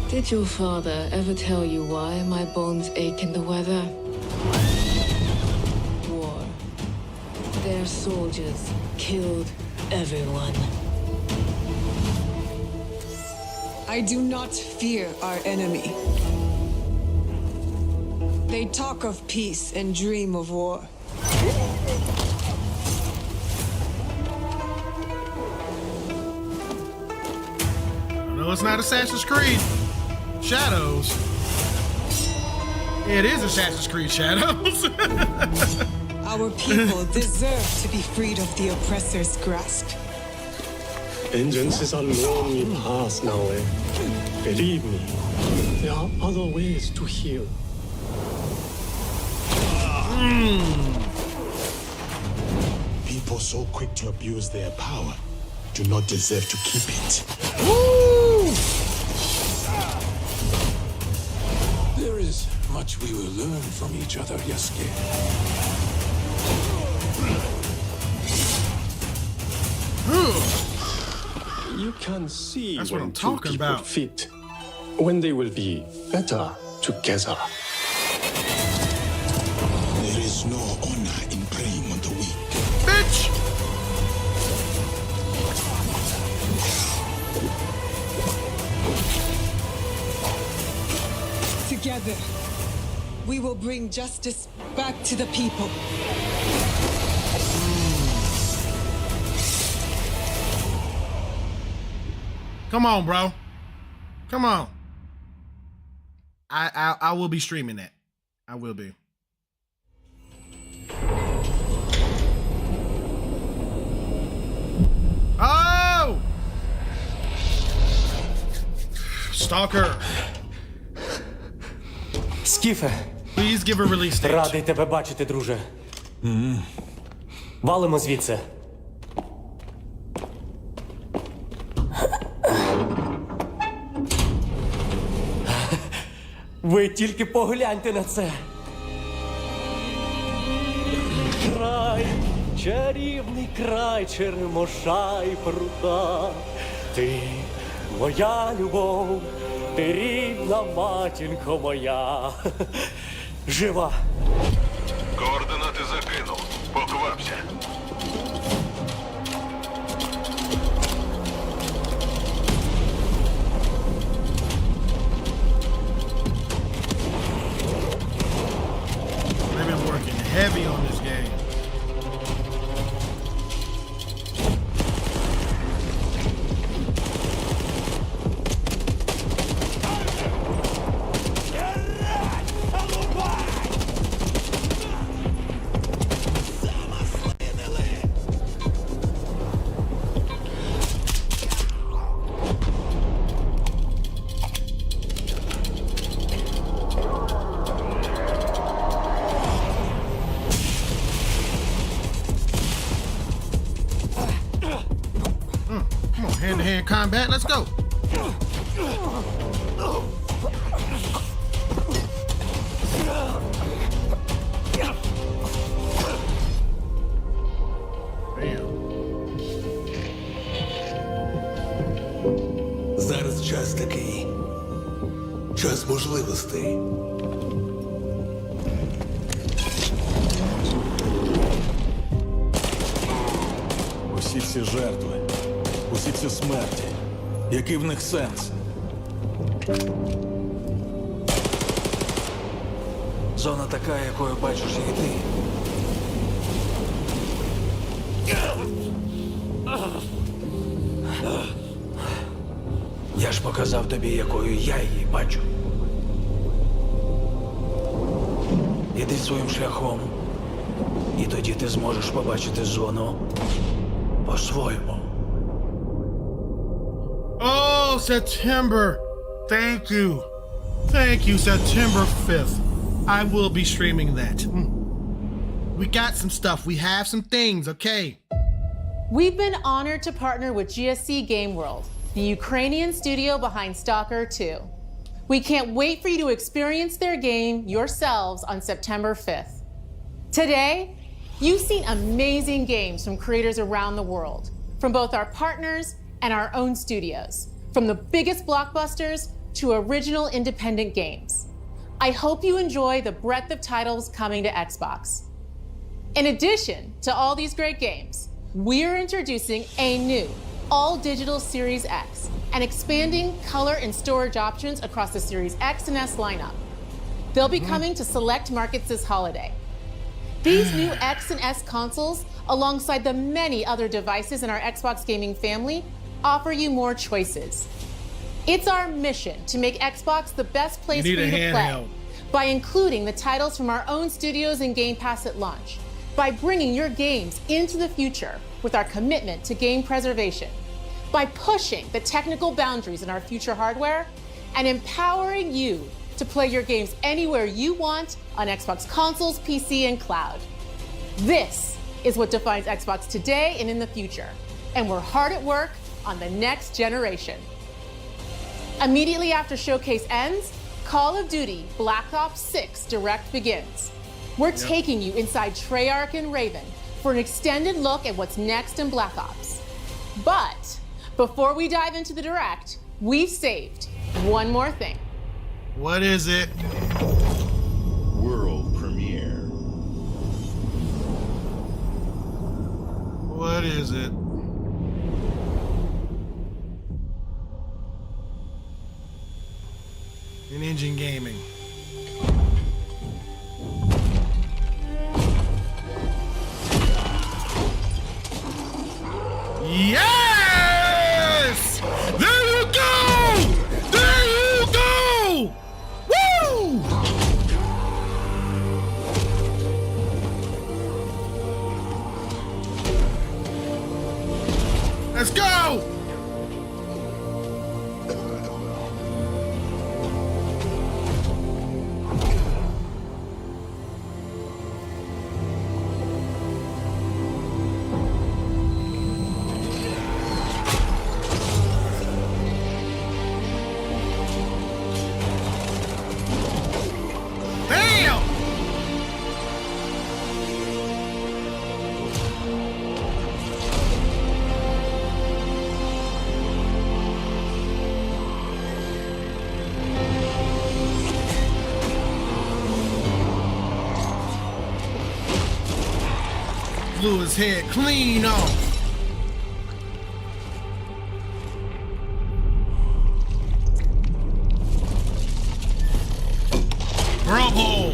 Did your father ever tell you why my bones ache in the weather? War. Their soldiers killed everyone. I do not fear our enemy. They talk of peace and dream of war. No, it's not Assassin's Creed Shadows. It is Assassin's Creed Shadows. Our people deserve to be freed of the oppressor's grasp. Vengeance is a lonely path now, eh? Believe me, there are other ways to heal. People so quick to abuse their power do not deserve to keep it. Woo! There is much we will learn from each other, Yasuke. You can see that's what when I'm talking about. Fit, when they will be better together. There is no honor in preying on the weak. Bitch! Together, we will bring justice back to the people. Come on, bro. Come on. I will be streaming that. I will be. Oh! Stalker. Скіфе. Please give a release date. Радий тебе бачити, друже. Валимо звідси. Ви тільки погляньте на це. Край, чарівний край черемоша і прута. Ти моя любов, ти рідна матінко моя. Жива. Координати закинув. Поквапся. They've been working heavy on this game. Come on, hand-to-hand combat. Let's go. Зараз час такий. Час можливостей. Усі ці жертви, усі ці смерті. Який в них сенс? Зона така, якою бачиш і ти. Я ж показав тобі, якою я її бачу. Іди своїм шляхом, і тоді ти зможеш побачити зону по-своєму. Oh, September. Thank you. Thank you, September 5th. I will be streaming that. We got some stuff. We have some things, okay? We've been honored to partner with GSC Game World, the Ukrainian studio behind Stalker 2. We can't wait for you to experience their game yourselves on September 5th. Today, you've seen amazing games from creators around the world, from both our partners and our own studios, from the biggest blockbusters to original independent games. I hope you enjoy the breadth of titles coming to Xbox. In addition to all these great games, we're introducing a new all digital Series X and expanding color and storage options across the Series X and S lineup. They'll be coming to select markets this holiday. These new X and S consoles, alongside the many other devices in our Xbox gaming family, offer you more choices. It's our mission to make Xbox the best place for you to play by including the titles from our own studios in Game Pass at launch, by bringing your games into the future with our commitment to game preservation, by pushing the technical boundaries in our future hardware, and empowering you to play your games anywhere you want on Xbox consoles, PC, and cloud. This is what defines Xbox today and in the future, and we're hard at work on the next generation. Immediately after Showcase ends, Call of Duty Black Ops 6 Direct begins. We're taking you inside Treyarch and Raven for an extended look at what's next in Black Ops. But before we dive into the Direct, we've saved one more thing. What is it? World premiere. What is it? In-engine gaming. Yes! There you go! There you go! Woo! Let's go! Blew his head clean off. Bravo!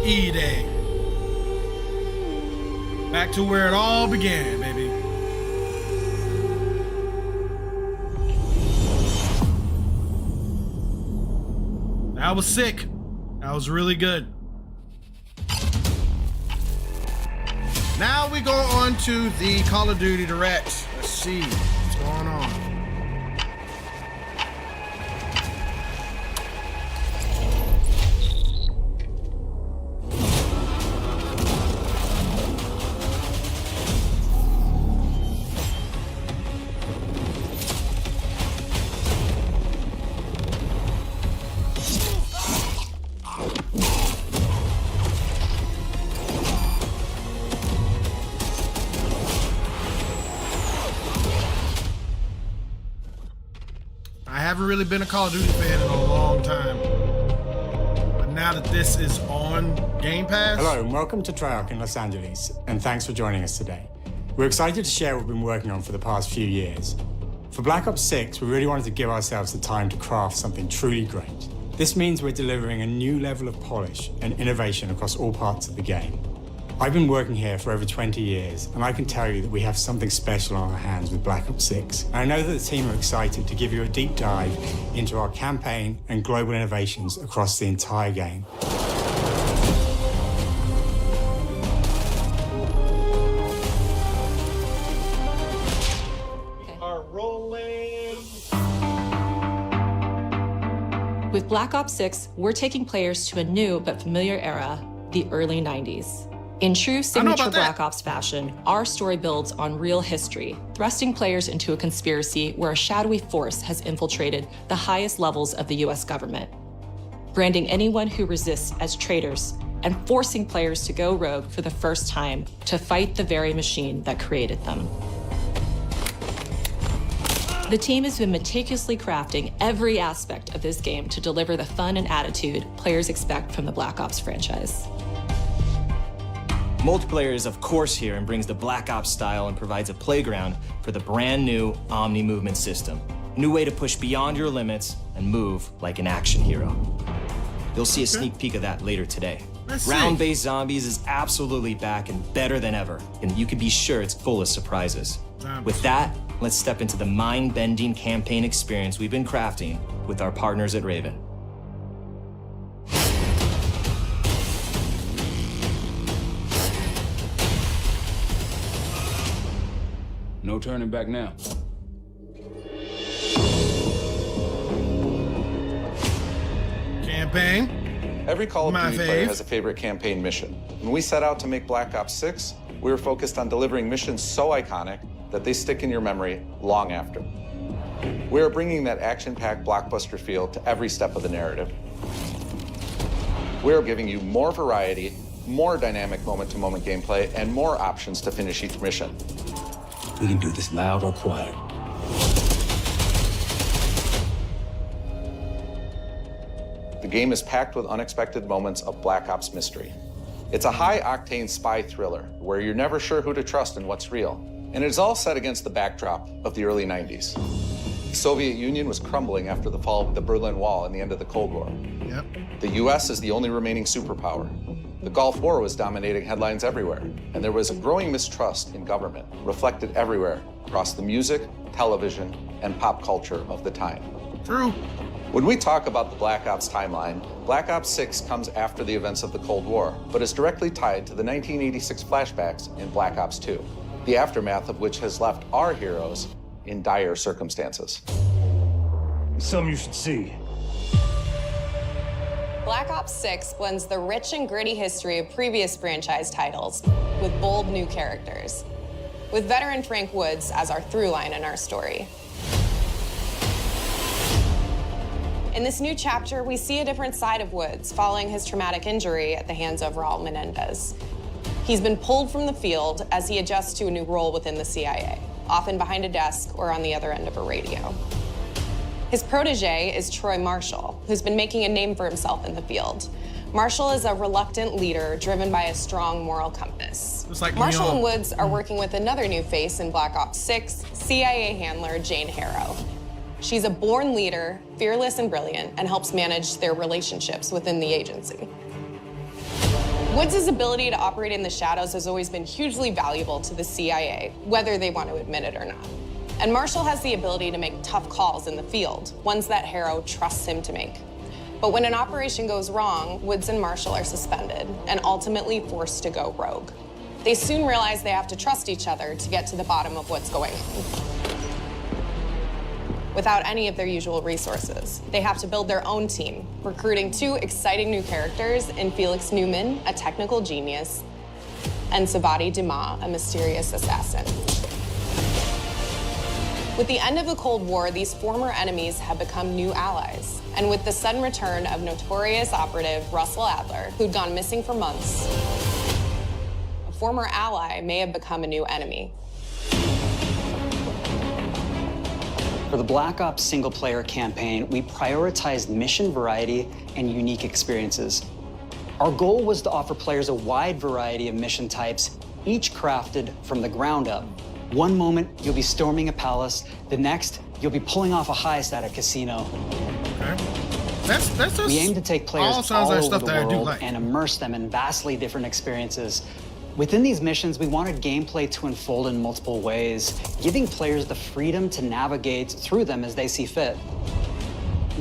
E-Day. Back to where it all began, baby. That was sick. That was really good. Now we go on to the Call of Duty Direct. Let's see what's going on. I haven't really been a Call of Duty fan in a long time. But now that this is on Game Pass... Hello, and welcome to Treyarch in Los Angeles, and thanks for joining us today. We're excited to share what we've been working on for the past few years. For Black Ops 6, we really wanted to give ourselves the time to craft something truly great. This means we're delivering a new level of polish and innovation across all parts of the game. I've been working here for over 20 years, and I can tell you that we have something special on our hands with Black Ops 6. And I know that the team are excited to give you a deep dive into our campaign and global innovations across the entire game. With Black Ops 6, we're taking players to a new but familiar era, the early 90s. In true signature Black Ops fashion, our story builds on real history, thrusting players into a conspiracy where a shadowy force has infiltrated the highest levels of the US government, branding anyone who resists as traitors and forcing players to go rogue for the first time to fight the very machine that created them. The team has been meticulously crafting every aspect of this game to deliver the fun and attitude players expect from the Black Ops franchise. Multiplayer is of course here and brings the Black Ops style and provides a playground for the brand new Omni movement system. A new way to push beyond your limits and move like an action hero. You'll see a sneak peek of that later today. Round-based zombies is absolutely back and better than ever, and you can be sure it's full of surprises. With that, let's step into the mind-bending campaign experience we've been crafting with our partners at Raven. No turning back now. Campaign. Every Call of Duty player has a favorite campaign mission. When we set out to make Black Ops 6, we were focused on delivering missions so iconic that they stick in your memory long after. We are bringing that action-packed blockbuster feel to every step of the narrative. We are giving you more variety, more dynamic moment-to-moment gameplay, and more options to finish each mission. We can do this loud or quiet. The game is packed with unexpected moments of Black Ops mystery. It's a high-octane spy thriller where you're never sure who to trust and what's real. And it's all set against the backdrop of the early 90s. The Soviet Union was crumbling after the fall of the Berlin Wall and the end of the Cold War. Yep. The US is the only remaining superpower. The Gulf War was dominating headlines everywhere, and there was a growing mistrust in government, reflected everywhere across the music, television, and pop culture of the time. True. When we talk about the Black Ops timeline, Black Ops 6 comes after the events of the Cold War, but is directly tied to the 1986 flashbacks in Black Ops 2, the aftermath of which has left our heroes in dire circumstances. Something you should see. Black Ops 6 blends the rich and gritty history of previous franchise titles with bold new characters, with veteran Frank Woods as our through line in our story. In this new chapter, we see a different side of Woods following his traumatic injury at the hands of Raul Menendez. He's been pulled from the field as he adjusts to a new role within the CIA, often behind a desk or on the other end of a radio. His protege is Troy Marshall, who's been making a name for himself in the field. Marshall is a reluctant leader driven by a strong moral compass. Like Marshall and Woods are working with another new face in Black Ops 6, CIA handler Jane Harrow. She's a born leader, fearless and brilliant, and helps manage their relationships within the agency. Woods' ability to operate in the shadows has always been hugely valuable to the CIA, whether they want to admit it or not. And Marshall has the ability to make tough calls in the field, ones that Harrow trusts him to make. But when an operation goes wrong, Woods and Marshall are suspended and ultimately forced to go rogue. They soon realize they have to trust each other to get to the bottom of what's going on. Without any of their usual resources, they have to build their own team, recruiting two exciting new characters in Felix Newman, a technical genius, and Savati Dumas, a mysterious assassin. With the end of the Cold War, these former enemies have become new allies. And with the sudden return of notorious operative Russell Adler, who'd gone missing for months, a former ally may have become a new enemy. For the Black Ops single-player campaign, we prioritized mission variety and unique experiences. Our goal was to offer players a wide variety of mission types, each crafted from the ground up. One moment, you'll be storming a palace. The next, you'll be pulling off a heist at a casino. That's we aim to take players all like over stuff the that I do world like. and immerse them in vastly different experiences. Within these missions, we wanted gameplay to unfold in multiple ways, giving players the freedom to navigate through them as they see fit.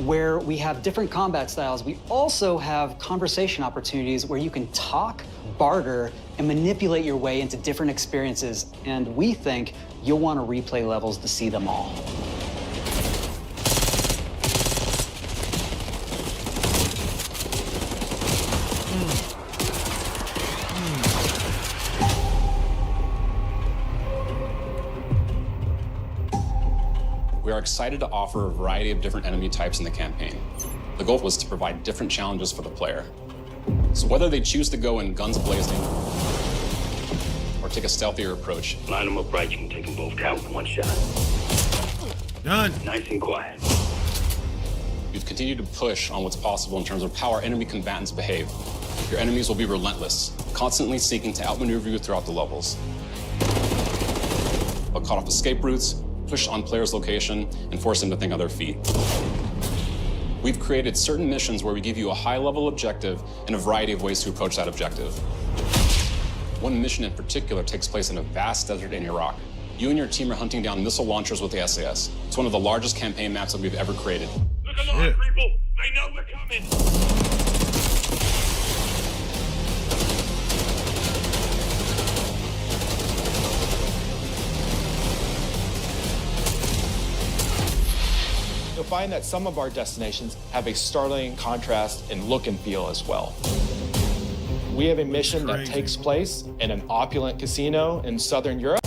Where we have different combat styles, we also have conversation opportunities where you can talk, barter, and manipulate your way into different experiences, and we think you'll want to replay levels to see them all. excited to offer a variety of different enemy types in the campaign. The goal was to provide different challenges for the player. So whether they choose to go in guns blazing or take a stealthier approach. Line them up right, you can take them both down with one shot. Done. Nice and quiet. We've continued to push on what's possible in terms of how our enemy combatants behave. Your enemies will be relentless, constantly seeking to outmaneuver you throughout the levels. They'll cut off escape routes, push on players' location, and force them to think on their feet. We've created certain missions where we give you a high-level objective and a variety of ways to approach that objective. One mission in particular takes place in a vast desert in Iraq. You and your team are hunting down missile launchers with the SAS. It's one of the largest campaign maps that we've ever created. Look alive, people! They know we're coming! You'll find that some of our destinations have a startling contrast in look and feel as well. We have a mission that takes place in an opulent casino in Southern Europe.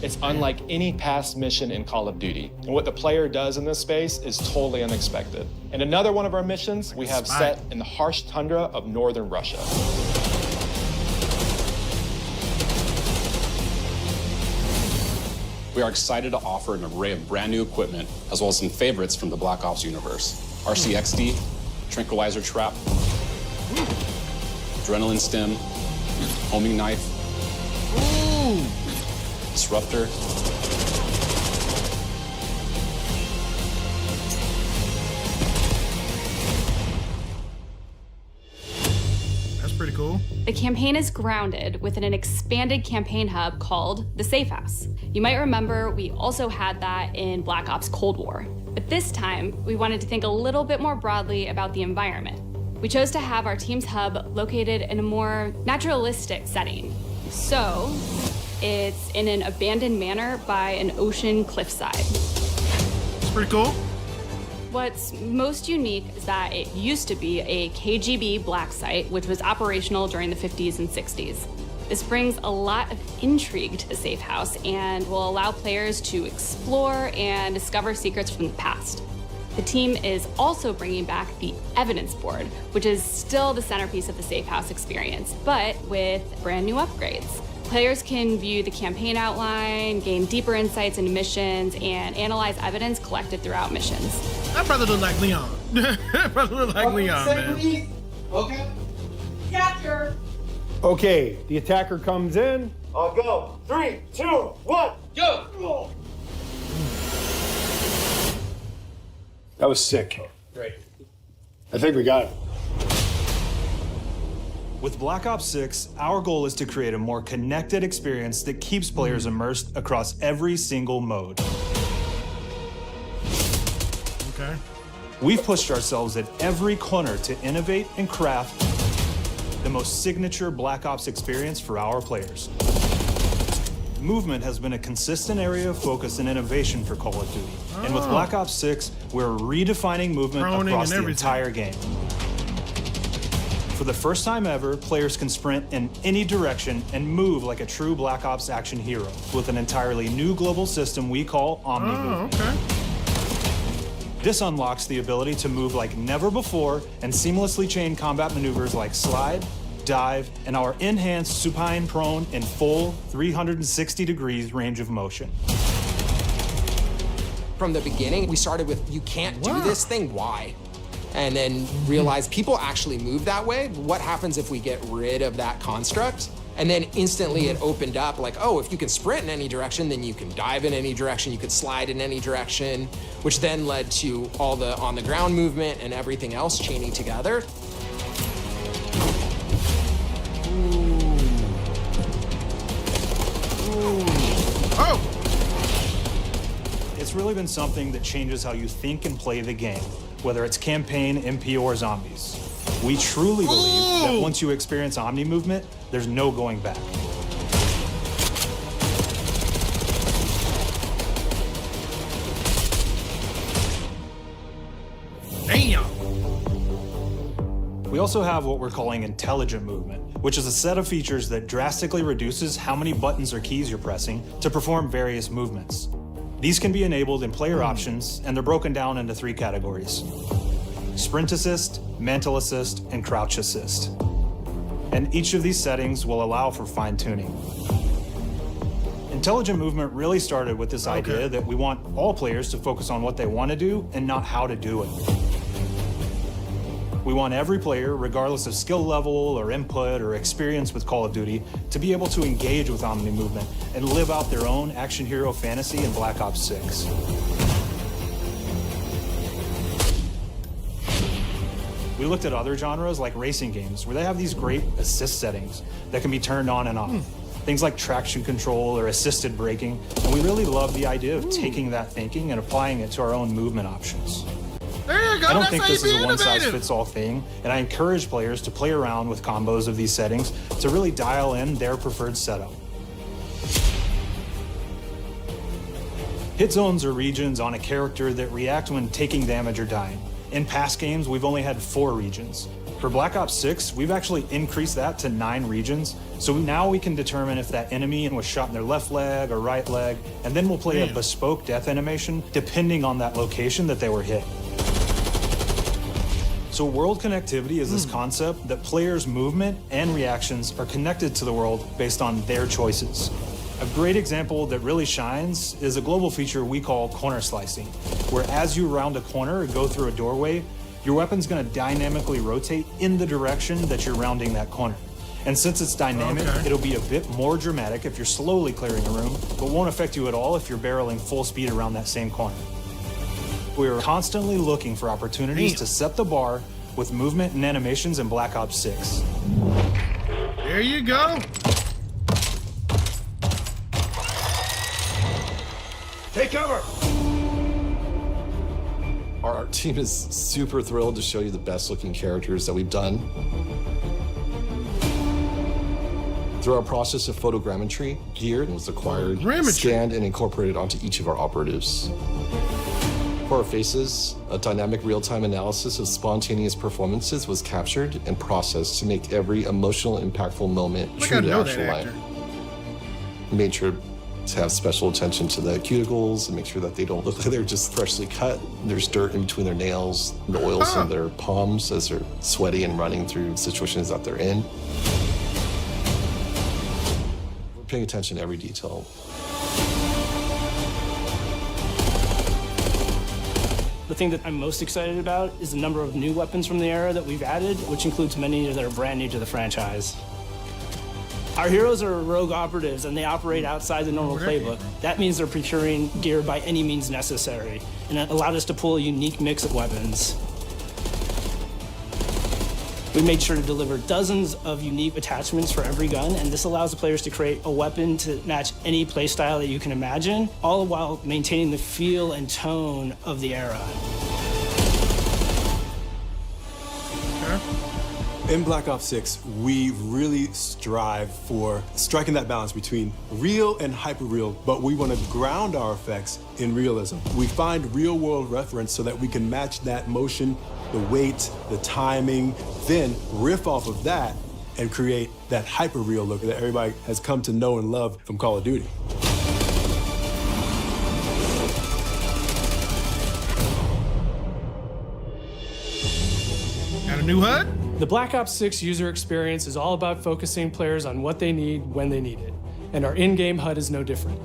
It's unlike any past mission in Call of Duty. And what the player does in this space is totally unexpected. And another one of our missions we have set in the harsh tundra of northern Russia. We are excited to offer an array of brand new equipment, as well as some favorites from the Black Ops universe. RCXD, Tranquilizer Trap, Adrenaline Stim, Homing Knife, Disruptor, pretty cool. The campaign is grounded within an expanded campaign hub called the Safe House. You might remember we also had that in Black Ops Cold War. But this time, we wanted to think a little bit more broadly about the environment. We chose to have our team's hub located in a more naturalistic setting. So, it's in an abandoned manor by an ocean cliffside. It's pretty cool. What's most unique is that it used to be a KGB black site, which was operational during the 50s and 60s. This brings a lot of intrigue to the Safe House and will allow players to explore and discover secrets from the past. The team is also bringing back the evidence board, which is still the centerpiece of the Safe House experience, but with brand new upgrades. Players can view the campaign outline, gain deeper insights into missions, and analyze evidence collected throughout missions. That brother look like Leon. That brother look like Leon, man. Okay. Capture. Okay, the attacker comes in. I'll go. 3, 2, 1, go! That was sick. Great. I think we got it. With Black Ops 6, our goal is to create a more connected experience that keeps players immersed across every single mode. Okay. We've pushed ourselves at every corner to innovate and craft the most signature Black Ops experience for our players. Movement has been a consistent area of focus and innovation for Call of Duty. And with Black Ops 6, we're redefining movement across the entire game. For the first time ever, players can sprint in any direction and move like a true Black Ops action hero with an entirely new global system we call Omni Movement. Okay. This unlocks the ability to move like never before and seamlessly chain combat maneuvers like slide, dive, and our enhanced supine prone in full 360 degrees range of motion. From the beginning, we started with, you can't do this thing, why? And then realized people actually move that way. What happens if we get rid of that construct? And then instantly it opened up like, oh, if you can sprint in any direction, then you can dive in any direction, you could slide in any direction, which then led to all the on-the-ground movement and everything else chaining together. Oh! It's really been something that changes how you think and play the game, whether it's campaign, MP, or zombies. We truly believe that once you experience Omni Movement, there's no going back. Damn! We also have what we're calling Intelligent Movement, which is a set of features that drastically reduces how many buttons or keys you're pressing to perform various movements. These can be enabled in player options, and they're broken down into 3 categories: sprint assist, mantle assist, and crouch assist. And each of these settings will allow for fine-tuning. Intelligent movement really started with this idea that we want all players to focus on what they want to do and not how to do it. We want every player, regardless of skill level or input or experience with Call of Duty, to be able to engage with Omni movement and live out their own action hero fantasy in Black Ops 6. We looked at other genres like racing games, where they have these great assist settings that can be turned on and off. Things like traction control or assisted braking, and we really love the idea of taking that thinking and applying it to our own movement options. There you go. I don't That's think how this you is be a innovative. one-size-fits-all thing, and I encourage players to play around with combos of these settings to really dial in their preferred setup. Hit zones are regions on a character that react when taking damage or dying. In past games, we've only had 4 regions. For Black Ops 6, we've actually increased that to 9 regions, so now we can determine if that enemy was shot in their left leg or right leg, and then we'll play a bespoke death animation depending on that location that they were hit. So world connectivity is this concept that players' movement and reactions are connected to the world based on their choices. A great example that really shines is a global feature we call corner slicing, where as you round a corner or go through a doorway, your weapon's gonna dynamically rotate in the direction that you're rounding that corner. And since it's dynamic, it'll be a bit more dramatic if you're slowly clearing a room, but won't affect you at all if you're barreling full speed around that same corner. We are constantly looking for opportunities to set the bar with movement and animations in Black Ops 6. There you go. Take cover! Our team is super thrilled to show you the best looking characters that we've done. Through our process of photogrammetry, gear was acquired, scanned, and incorporated onto each of our operatives. For our faces, a dynamic real-time analysis of spontaneous performances was captured and processed to make every emotional, impactful moment true to actual life. We made sure to have special attention to the cuticles and make sure that they don't look like they're just freshly cut. There's dirt in between their nails, the oils in their palms as they're sweaty and running through situations that they're in. We're paying attention to every detail. The thing that I'm most excited about is the number of new weapons from the era that we've added, which includes many that are brand new to the franchise. Our heroes are rogue operatives, and they operate outside the normal playbook. That means they're procuring gear by any means necessary, and it allowed us to pull a unique mix of weapons. We made sure to deliver dozens of unique attachments for every gun, and this allows the players to create a weapon to match any playstyle that you can imagine, all while maintaining the feel and tone of the era. In Black Ops 6, we really strive for striking that balance between real and hyper-real, but we want to ground our effects in realism. We find real-world reference so that we can match that motion, the weight, the timing, then riff off of that and create that hyper-real look that everybody has come to know and love from Call of Duty. Got a new HUD? The Black Ops 6 user experience is all about focusing players on what they need when they need it, and our in-game HUD is no different.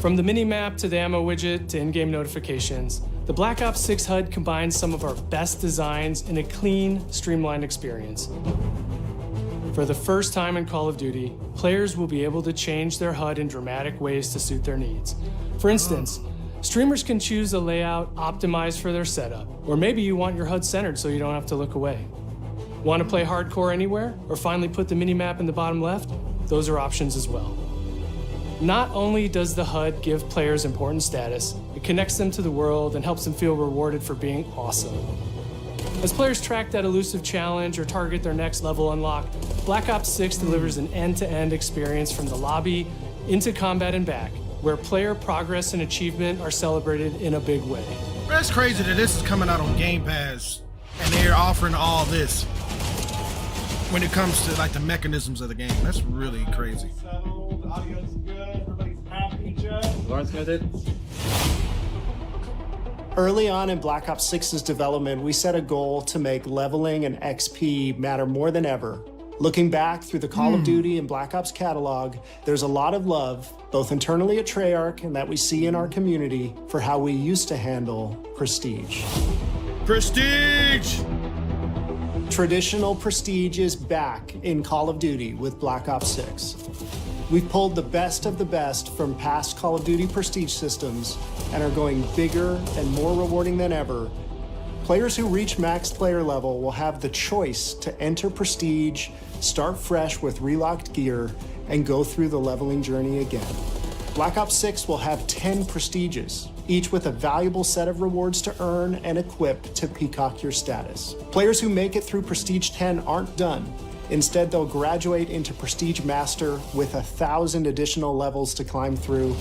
From the mini-map to the ammo widget to in-game notifications, the Black Ops 6 HUD combines some of our best designs in a clean, streamlined experience. For the first time in Call of Duty, players will be able to change their HUD in dramatic ways to suit their needs. For instance, streamers can choose a layout optimized for their setup, or maybe you want your HUD centered so you don't have to look away. Want to play hardcore anywhere, or finally put the minimap in the bottom left? Those are options as well. Not only does the HUD give players important status, it connects them to the world and helps them feel rewarded for being awesome. As players track that elusive challenge or target their next level unlock, Black Ops 6 delivers an end-to-end experience from the lobby into combat and back, where player progress and achievement are celebrated in a big way. That's crazy that this is coming out on Game Pass and they're offering all this when it comes to like the mechanisms of the game. That's really crazy. Audio's good, everybody's happy, Joe. Early on in Black Ops 6's development, we set a goal to make leveling and XP matter more than ever. Looking back through the Call of Duty and Black Ops catalog, there's a lot of love, both internally at Treyarch and that we see in our community, for how we used to handle prestige. Prestige! Traditional prestige is back in Call of Duty with Black Ops 6. We've pulled the best of the best from past Call of Duty prestige systems and are going bigger and more rewarding than ever. Players who reach max player level will have the choice to enter prestige, start fresh with relocked gear, and go through the leveling journey again. Black Ops 6 will have 10 prestiges, each with a valuable set of rewards to earn and equip to peacock your status. Players who make it through Prestige 10 aren't done. Instead, they'll graduate into Prestige Master with 1,000 additional levels to climb through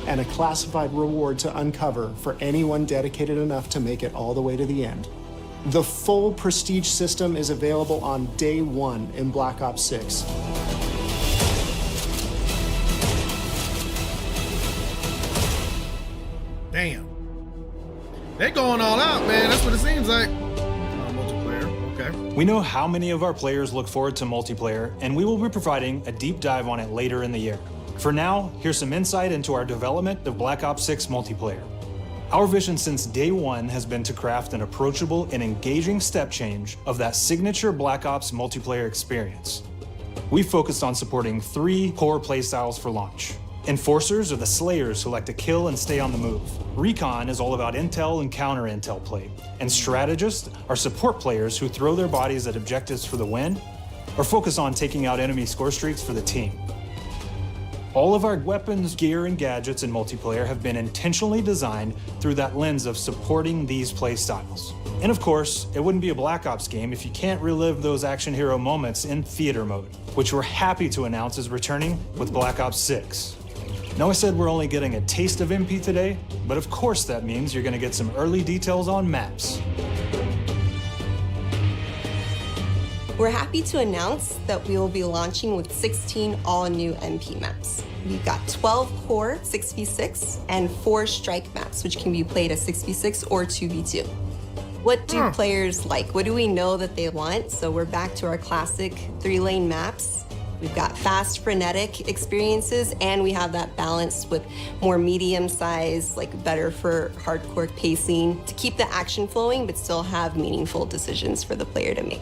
and a classified reward to uncover for anyone dedicated enough to make it all the way to the end. The full Prestige system is available on day one in Black Ops 6. Damn. They're going all out, man. That's what it seems like. Multiplayer, okay. We know how many of our players look forward to multiplayer, and we will be providing a deep dive on it later in the year. For now, here's some insight into our development of Black Ops 6 multiplayer. Our vision since day one has been to craft an approachable and engaging step change of that signature Black Ops multiplayer experience. We focused on supporting 3 core playstyles for launch. Enforcers are the slayers who like to kill and stay on the move. Recon is all about intel and counter-intel play. And strategists are support players who throw their bodies at objectives for the win or focus on taking out enemy score streaks for the team. All of our weapons, gear, and gadgets in multiplayer have been intentionally designed through that lens of supporting these play styles. And of course, it wouldn't be a Black Ops game if you can't relive those action hero moments in theater mode, which we're happy to announce is returning with Black Ops 6. Now, I said we're only getting a taste of MP today, but of course that means you're gonna get some early details on maps. We're happy to announce that we will be launching with 16 all-new MP maps. We've got 12 core 6v6 and 4 strike maps, which can be played as 6v6 or 2v2. What do players like? What do we know that they want? So we're back to our classic 3-lane maps. We've got fast, frenetic experiences, and we have that balance with more medium size, like better for hardcore pacing, to keep the action flowing, but still have meaningful decisions for the player to make.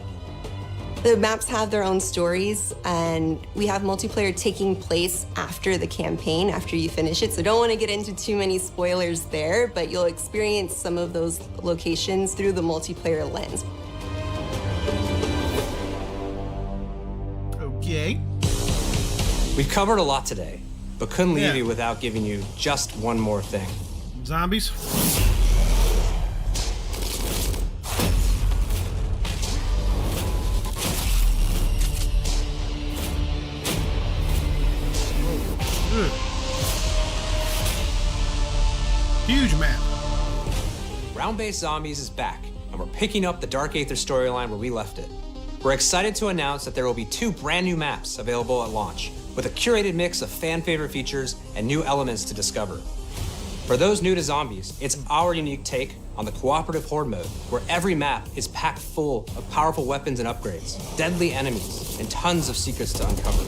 The maps have their own stories, and we have multiplayer taking place after the campaign, after you finish it. So don't want to get into too many spoilers there, but you'll experience some of those locations through the multiplayer lens. Okay. We've covered a lot today, but couldn't leave you without giving you just one more thing. Zombies? Huge map. Round-based Zombies is back, and we're picking up the Dark Aether storyline where we left it. We're excited to announce that there will be 2 brand new maps available at launch, with a curated mix of fan-favorite features and new elements to discover. For those new to Zombies, it's our unique take on the cooperative horde mode, where every map is packed full of powerful weapons and upgrades, deadly enemies, and tons of secrets to uncover.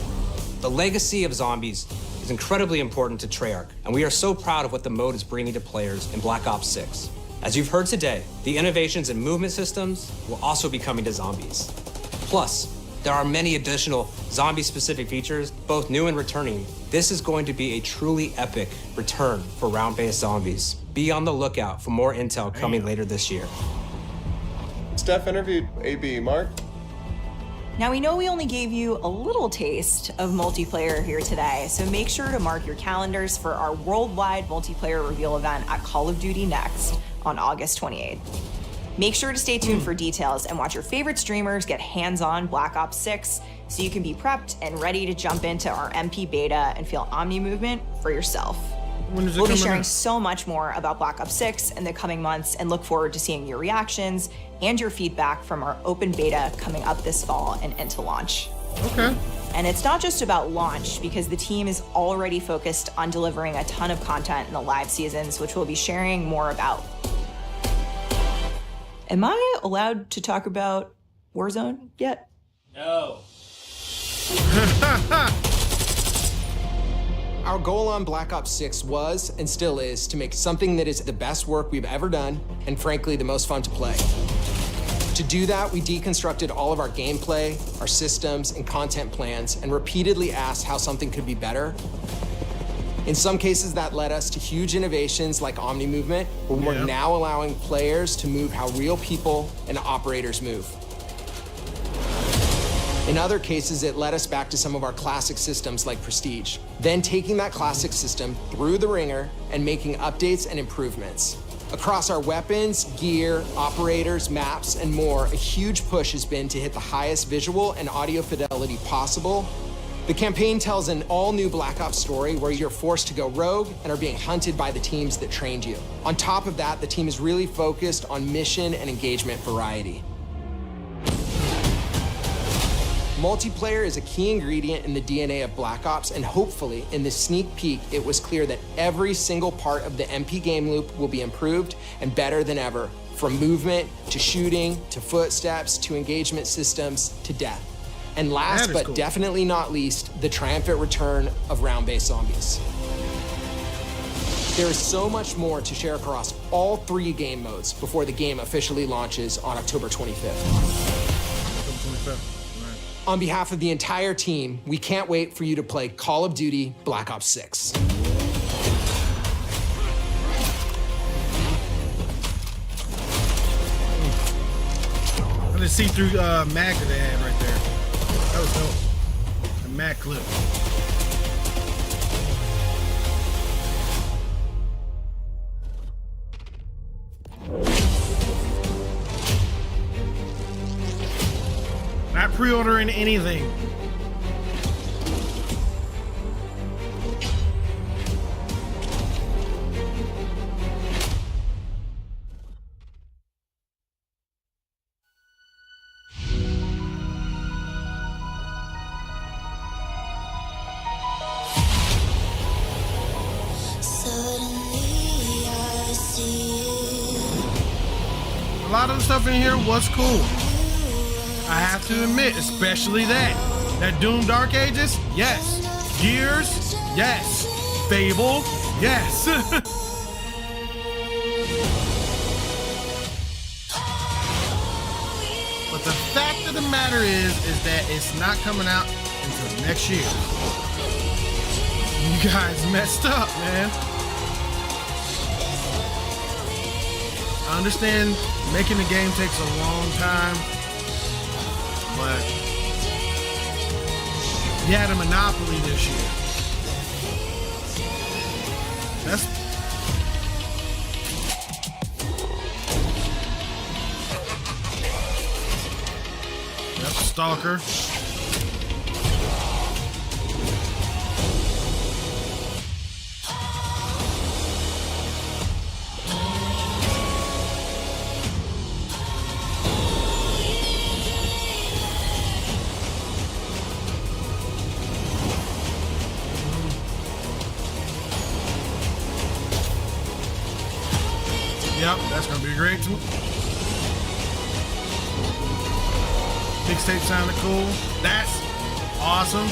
The legacy of Zombies is incredibly important to Treyarch, and we are so proud of what the mode is bringing to players in Black Ops 6. As you've heard today, the innovations in movement systems will also be coming to Zombies. Plus, there are many additional zombie-specific features, both new and returning. This is going to be a truly epic return for round-based Zombies. Be on the lookout for more intel coming later this year. Steph interviewed AB. Mark? Now, we know we only gave you a little taste of multiplayer here today, so make sure to mark your calendars for our worldwide multiplayer reveal event at Call of Duty Next on August 28th. Make sure to stay tuned for details and watch your favorite streamers get hands-on Black Ops 6 so you can be prepped and ready to jump into our MP beta and feel Omni movement for yourself. We'll be sharing so much more about Black Ops 6 in the coming months and look forward to seeing your reactions and your feedback from our open beta coming up this fall and into launch. Okay. And it's not just about launch, because the team is already focused on delivering a ton of content in the live seasons, which we'll be sharing more about. Am I allowed to talk about Warzone yet? No. Our goal on Black Ops 6 was, and still is, to make something that is the best work we've ever done, and frankly, the most fun to play. To do that, we deconstructed all of our gameplay, our systems, and content plans, and repeatedly asked how something could be better. In some cases, that led us to huge innovations like Omni Movement, where we're now allowing players to move how real people and operators move. In other cases, it led us back to some of our classic systems like Prestige, then taking that classic system through the ringer and making updates and improvements. Across our weapons, gear, operators, maps, and more, a huge push has been to hit the highest visual and audio fidelity possible. The campaign tells an all-new Black Ops story where you're forced to go rogue and are being hunted by the teams that trained you. On top of that, the team is really focused on mission and engagement variety. Multiplayer is a key ingredient in the DNA of Black Ops, and hopefully, in this sneak peek, it was clear that every single part of the MP game loop will be improved and better than ever, from movement, to shooting, to footsteps, to engagement systems, to death. And last but definitely not least, the triumphant return of round-based zombies. There is so much more to share across all 3 game modes before the game officially launches on October 25th. On behalf of the entire team, we can't wait for you to play Call of Duty Black Ops 6. And the see-through mag that they had right there. That was dope. The mag clip. Not pre-ordering anything. A lot of the stuff in here was cool. I have to admit, especially that Doom Dark Ages, yes. Gears, yes. Fable, yes. But the fact of the matter is that it's not coming out until next year. You guys messed up, man. I understand making the game takes a long time, but you had a monopoly this year. That's Stalker. Yep, that's gonna be great too. Mixtape sounded cool. That's awesome.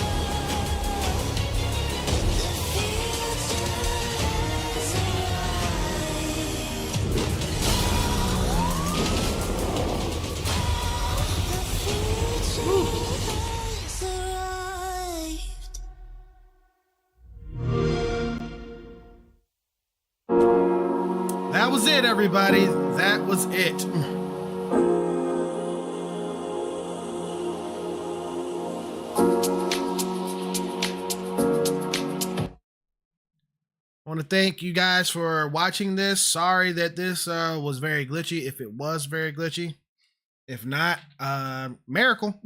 That was it, everybody. That was it. I want to thank you guys for watching this. Sorry that this was very glitchy. If it was very glitchy, if not, miracle.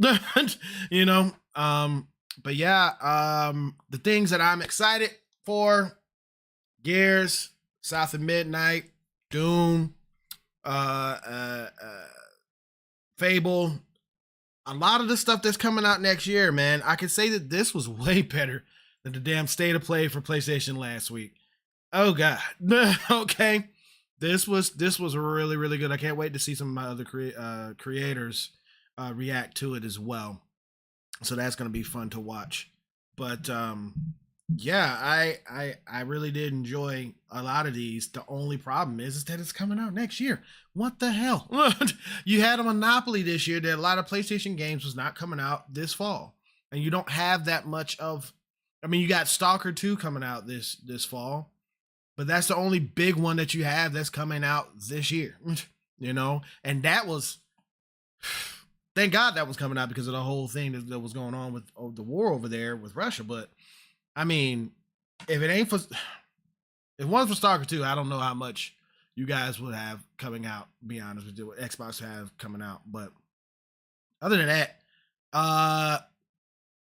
You know. But yeah, the things that I'm excited for: Gears, South of Midnight, Doom, Fable, a lot of the stuff that's coming out next year, man, I can say that this was way better than the damn state of play for PlayStation last week. Oh God. Okay. This was really, really good. I can't wait to see some of my other creators react to it as well. So that's going to be fun to watch. But yeah, I really did enjoy a lot of these. The only problem is that it's coming out next year. What the hell? You had a monopoly this year that a lot of PlayStation games was not coming out this fall. And you don't have that much of, I mean, you got Stalker 2 coming out this fall, but that's the only big one that you have that's coming out this year, you know? And that was, thank God that was coming out because of the whole thing that was going on with the war over there with Russia. But I mean, if it wasn't for Stalker 2, I don't know how much you guys would have coming out, be honest with you, what Xbox have coming out. But other than that,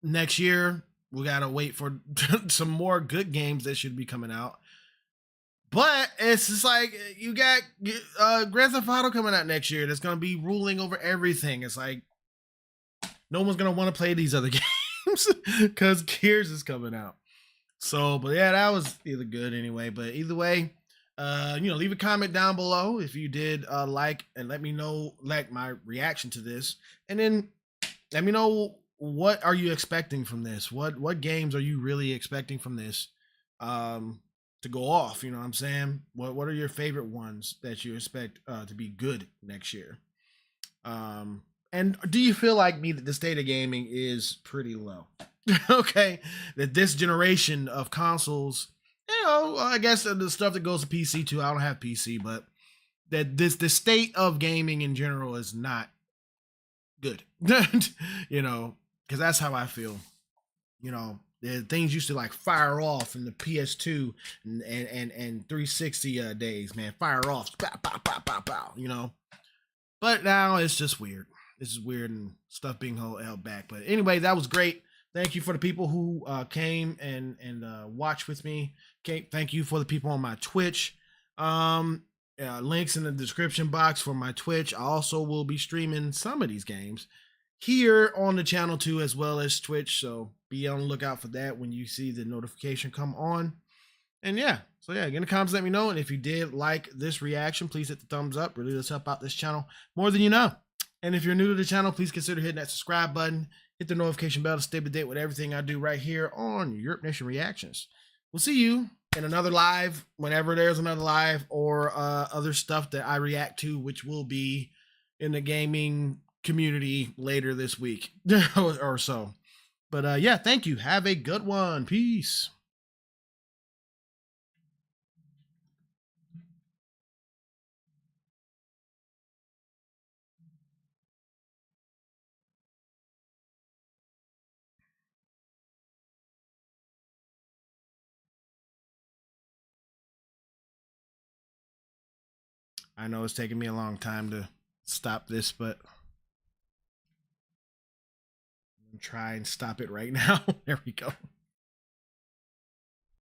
next year, we got to wait for some more good games that should be coming out. But it's just like, you got Grand Theft Auto coming out next year that's going to be ruling over everything. It's like, no one's going to want to play these other games because Gears is coming out. So, but yeah, that was either good anyway. But either way, leave a comment down below if you did like, and let me know my reaction to this. And then let me know, what are you expecting from this? What games are you really expecting from this to go off? You know what I'm saying? What are your favorite ones that you expect to be good next year? And do you feel like me that the state of gaming is pretty low? Okay, that this generation of consoles, I guess the stuff that goes to PC too. I don't have PC, but that the state of gaming in general is not good. Because that's how I feel. The things used to like fire off in the PS2 and 360 days, man. Fire off, pow, pow, pow, pow, pow, But now it's just weird. This is weird and stuff being held back. But anyway, that was great. Thank you for the people who came and watched with me. Okay, thank you for the people on my Twitch. Links in the description box for my Twitch. I also will be streaming some of these games here on the channel too, as well as Twitch. So be on the lookout for that when you see the notification come on. And yeah, so yeah, get in the comments, let me know. And if you did like this reaction, please hit the thumbs up. Really does help out this channel more than you know. And if you're new to the channel, please consider hitting that subscribe button. Hit the notification bell to stay up to date with everything I do right here on Europe Nation Reactions. We'll see you in another live, whenever there's another live, or other stuff that I react to, which will be in the gaming community later this week or so. But yeah, thank you. Have a good one. Peace. I know it's taking me a long time to stop this, but I'm going to try and stop it right now. There we go.